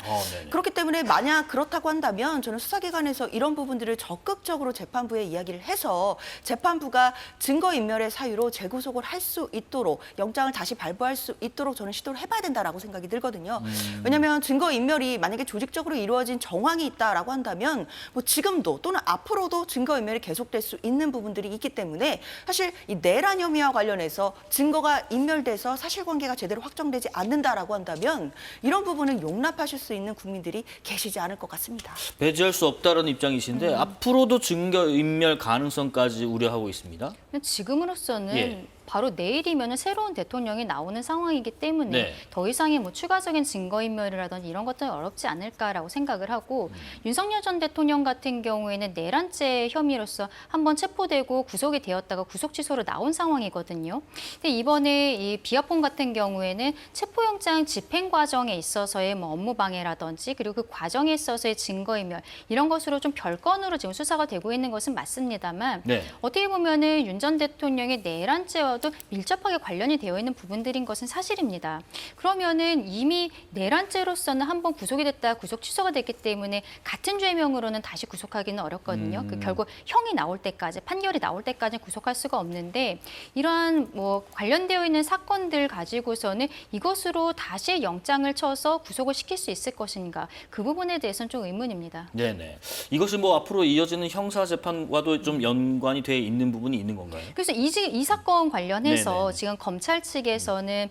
그렇기 때문에 만약 그렇다고 한다면 저는 수사기관에서 이런 부분들을 적극적으로 재판부에 이야기를 해서 재판부가 증거인멸의 사유로 재구속을 할 수 있도록 영장을 다시 발부할 수 있도록 저는 시도를 해봐야 된다라고 생각이 들거든요. 왜냐하면 증거인멸이 만약에 조직적으로 이루어진 정황이 있다라고 한다면 뭐 지금도 또는 앞으로도 증거인멸이 계속될 수 있는 부분들이 있기 때문에 사실 이 내란 혐의와 관련해서 증거가 인멸돼서 사실관계가 제대로 확정되지 않는다라고 한다면 이런 부분은 용납하실 수 있는 국민들이 계시지 않을 것 같습니다. 배제할 수 없다는 입장이신데 앞으로도 증거인멸 가능성까지 우려하고 있습니다. 지금으로서는 예. 바로 내일이면 새로운 대통령이 나오는 상황이기 때문에 네. 더 이상의 뭐 추가적인 증거인멸이라든지 이런 것들은 어렵지 않을까라고 생각을 하고 윤석열 전 대통령 같은 경우에는 내란죄 혐의로서 한번 체포되고 구속이 되었다가 구속 취소로 나온 상황이거든요. 근데 이번에 이 비아폰 같은 경우에는 체포영장 집행 과정에 있어서의 뭐 업무 방해라든지 그리고 그 과정에 있어서의 증거인멸 이런 것으로 좀 별건으로 지금 수사가 되고 있는 것은 맞습니다만 네. 어떻게 보면은 윤 전 대통령의 내란죄와 도 밀접하게 관련이 되어 있는 부분들인 것은 사실입니다. 그러면은 이미 내란죄로서는 한번 구속이 됐다 구속 취소가 됐기 때문에 같은 죄명으로는 다시 구속하기는 어렵거든요. 결국 형이 나올 때까지 판결이 나올 때까지 구속할 수가 없는데 이러한 뭐 관련되어 있는 사건들 가지고서는 이것으로 다시 영장을 쳐서 구속을 시킬 수 있을 것인가 그 부분에 대해서는 좀 의문입니다. 네네. 이것이 뭐 앞으로 이어지는 형사 재판과도 좀 연관이 돼 있는 부분이 있는 건가요? 그래서 이 사건 관련해서 네네. 지금 검찰 측에서는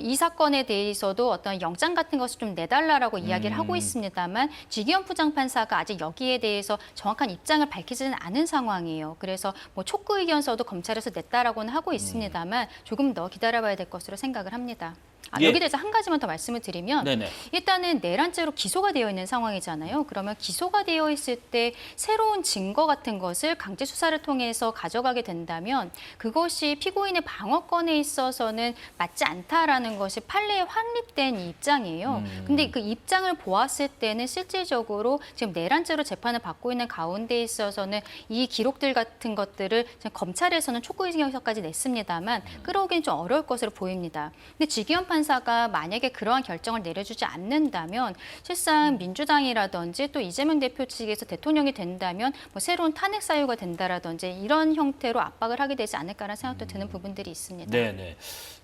이 사건에 대해서도 어떤 영장 같은 것을 좀 내달라라고 이야기를 하고 있습니다만 지기현 부장판사가 아직 여기에 대해서 정확한 입장을 밝히지는 않은 상황이에요. 그래서 뭐 촉구 의견서도 검찰에서 냈다라고는 하고 있습니다만 조금 더 기다려봐야 될 것으로 생각을 합니다. 예. 여기 대해서 한 가지만 더 말씀을 드리면 네네. 일단은 내란죄로 기소가 되어 있는 상황이잖아요. 그러면 기소가 되어 있을 때 새로운 증거 같은 것을 강제 수사를 통해서 가져가게 된다면 그것이 피고인의 방어권에 있어서는 맞지 않다라는 것이 판례에 확립된 이 입장이에요. 근데 그 입장을 보았을 때는 실질적으로 지금 내란죄로 재판을 받고 있는 가운데 있어서는 이 기록들 같은 것들을 지금 검찰에서는 촉구의견서까지 냈습니다만 끌어오기는 좀 어려울 것으로 보입니다. 근데 지기현 판사가 만약에 그러한 결정을 내려주지 않는다면 실상 민주당이라든지 또 이재명 대표 측에서 대통령이 된다면 뭐 새로운 탄핵 사유가 된다라든지 이런 형태로 압박을 하게 되지 않을까라는 생각도 드는 부분들이 있습니다. 네네.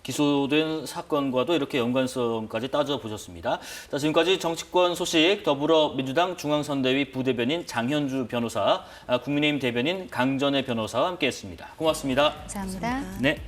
기소된 사건과도 이렇게 연관성까지 따져보셨습니다. 자, 지금까지 정치권 소식 더불어민주당 중앙선대위 부대변인 장현주 변호사, 국민의힘 대변인 강전애 변호사와 함께했습니다. 고맙습니다. 감사합니다. 네.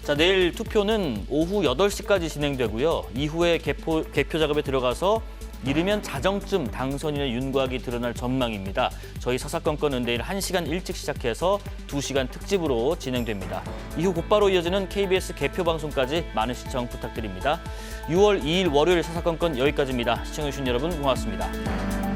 자, 내일 투표는 오후 8시까지 진행되고요. 이후에 개표 작업에 들어가서 이르면 자정쯤 당선인의 윤곽이 드러날 전망입니다. 저희 사사건건은 내일 1시간 일찍 시작해서 2시간 특집으로 진행됩니다. 이후 곧바로 이어지는 KBS 개표 방송까지 많은 시청 부탁드립니다. 6월 2일 월요일 사사건건 여기까지입니다. 시청해주신 여러분 고맙습니다.